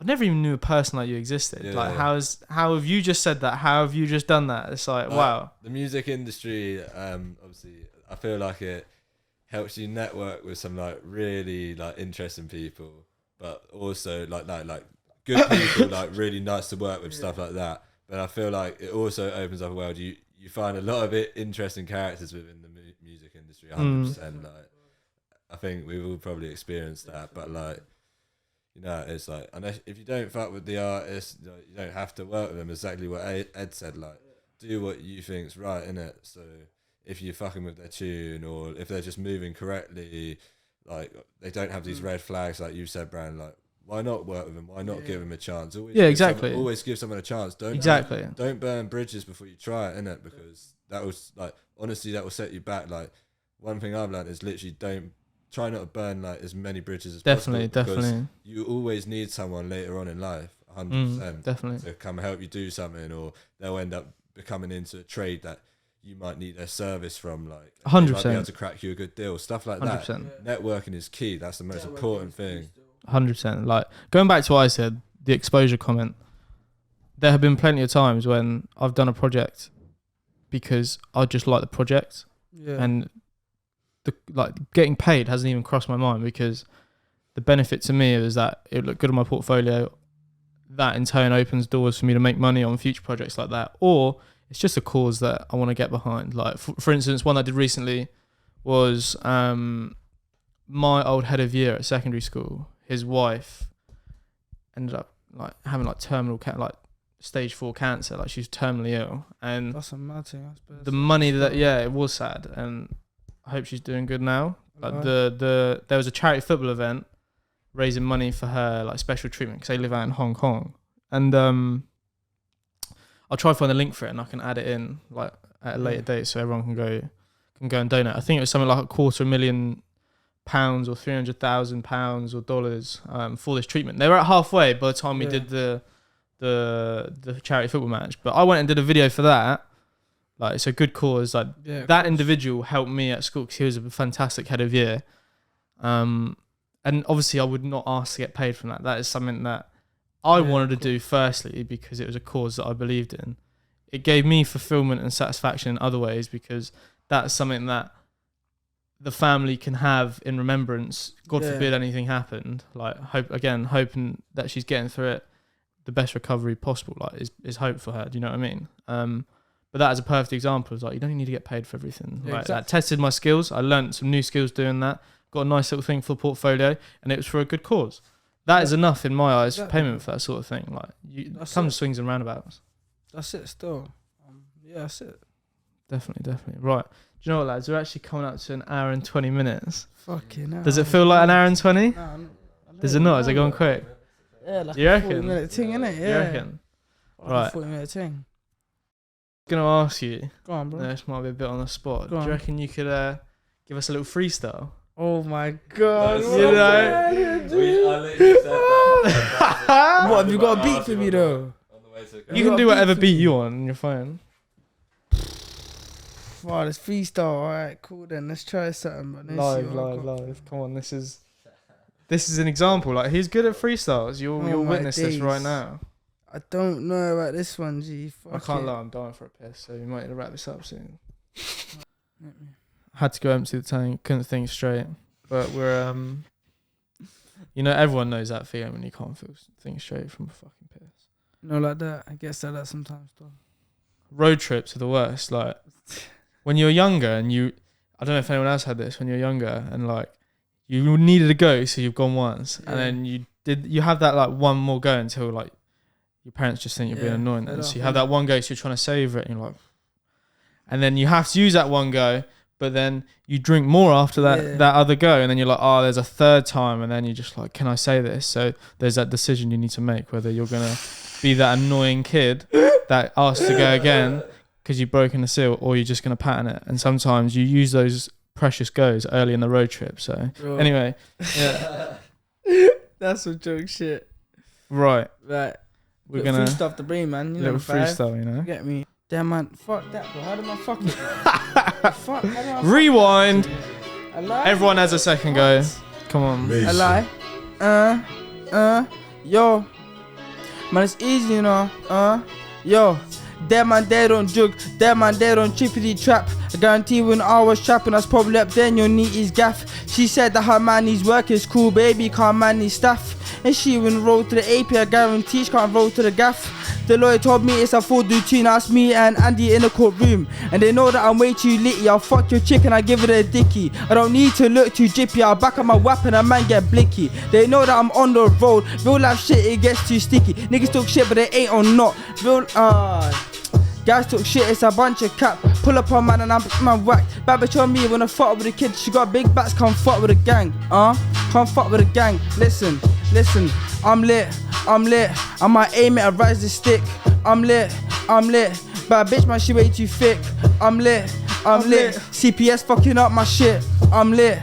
I never even knew a person like you existed. Yeah, like, how have you just said that? How have you just done that? It's like, wow. The music industry, obviously, I feel like it helps you network with some like really like interesting people, but also like good people, like really nice to work with, stuff like that. But I feel like it also opens up a world. You find a lot of interesting characters within the music industry, 100%. Like, I think we've all probably experienced that, but like, you know, it's like, unless if you don't fuck with the artist, you don't have to work with them. Exactly what Ed said. Like, do what you think's right, innit? So if you're fucking with their tune, or if they're just moving correctly, like they don't have these red flags, like you said, Brand. Like, why not work with them? Why not give them a chance? Always give someone a chance. Don't burn bridges before you try it, innit? Because that was like, honestly, that will set you back. Like, one thing I've learned is literally don't try not to burn like as many bridges as possible. Definitely. You always need someone later on in life, 100%. Definitely. To come help you do something, or they'll end up becoming into a trade that you might need their service from. Like, 100%. They might be able to crack you a good deal, stuff like 100%. that. Networking is key. That's the most important thing. 100%. Like, going back to what I said, the exposure comment, there have been plenty of times when I've done a project because I just like the project, and getting paid hasn't even crossed my mind, because the benefit to me is that it looked good on my portfolio. That in turn opens doors for me to make money on future projects like that, or it's just a cause that I want to get behind. Like, for instance, one I did recently was my old head of year at secondary school. His wife ended up like having like terminal stage 4 cancer. Like, she was terminally ill, and That's a mad thing. the money that it was sad, and I hope she's doing good now. Like, there was a charity football event raising money for her, like special treatment, because they live out in Hong Kong, and I'll try to find the link for it and I can add it in like at a later date so everyone can go and donate. I think it was something like £250,000 or £300,000 or dollars for this treatment. They were at halfway by the time we did the charity football match, but I went and did a video for that. Like, it's a good cause. Like, that individual helped me at school because he was a fantastic head of year. And obviously I would not ask to get paid from that. That is something that I wanted to do firstly because it was a cause that I believed in. It gave me fulfillment and satisfaction in other ways, because that's something that the family can have in remembrance. God forbid anything happened. Like, hoping that she's getting through it the best recovery possible. Like, is hope for her. Do you know what I mean? But that is a perfect example. It's like, you don't need to get paid for everything. Right? Exactly. That tested my skills. I learned some new skills doing that. Got a nice little thing for the portfolio, and it was for a good cause. That is enough in my eyes for payment for that sort of thing. Like, comes swings and roundabouts. That's it still. That's it. Definitely. Right. Do you know what, lads? We're actually coming up to an hour and 20 minutes. Fucking hell. Does it feel like an hour and 20? No, Does it not? Is it going quick? Yeah, like you a reckon? 40-minute thing, innit? Yeah. You reckon? Right. 40-minute thing. I'm going to ask you. Go on, bro. This might be a bit on the spot. Go on. Do you reckon you could give us a little freestyle? Oh my god. You know? I literally said that. What, have you got a beat for me though? You can do whatever beat you want on your phone. Wow, this freestyle. Alright, cool then. Let's try something. Live. Come on, this is an example. Like, he's good at freestles. You'll witness this right now. I don't know about this one, G. I can't lie, I'm dying for a piss, so you might need to wrap this up soon. Had to go empty the tank, couldn't think straight. But we're everyone knows that feeling when you can't think straight from a fucking piss. No, like that. I guess that sometimes though. road trips are the worst. Like when you're younger and I don't know if anyone else had this when you're younger and like you needed to go, so you've gone once, and then you have that like one more go until like your parents just think you're being annoying, and so you have that one go, so you're trying to savour it, and you're like, and then you have to use that one go, but then you drink more after that other go, and then you're like, oh, there's a third time, and then you're just like, can I say this? So there's that decision you need to make, whether you're gonna be that annoying kid that asks to go again because you've broken the seal, or you're just going to pattern it. And sometimes you use those precious goes early in the road trip. So anyway, that's some joke shit. Right. We're gonna free stuff to bring, man. You know, little freestyle, you know. Get me? Damn, man. Fuck that, bro. How do I fuck it? Fuck. How do I Rewind. I lie. Everyone has a second go. Come on. I lie. Yo. Man, it's easy, you know. Yo. Them man, they don't jug. Them man, they don't chippity trap. I guarantee when I was trapping, I was probably up then your knee is gaff. She said that her man needs work is cool, baby, can't man his staff. And she wouldn't roll to the AP, I guarantee she can't roll to the gaff. The lawyer told me it's a full routine, asked me and Andy in the courtroom. And they know that I'm way too litty, I'll fuck your chick and I give it a dicky. I don't need to look too jippy, I'll back up my weapon and man get blicky. They know that I'm on the road, real life shit it gets too sticky. Niggas talk shit but they ain't on not. Real, guys talk shit, it's a bunch of cap. Pull up on man and I'm whack. Bad bitch on me when I fuck with the kid. She got big bats, come fuck with the gang. Come fuck with the gang. Listen, I'm lit. I might aim it, I rise the stick. I'm lit. Bad bitch man, she way too thick. I'm lit. CPS fucking up my shit. I'm lit.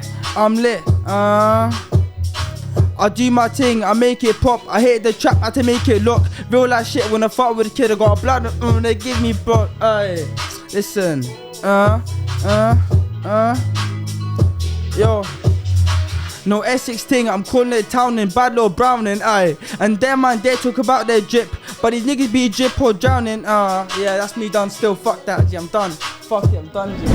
I do my thing, I make it pop. I hit the trap, I had to make it lock. Real life shit when I fuck with a kid, I got a blood, they give me blood. Aye, listen, yo. No Essex thing, I'm calling it town in bad little Browning, aye. And them man, they talk about their drip, but these niggas be drip or drowning, yeah, that's me done still, fuck that, G, I'm done. Fuck it, I'm done, G.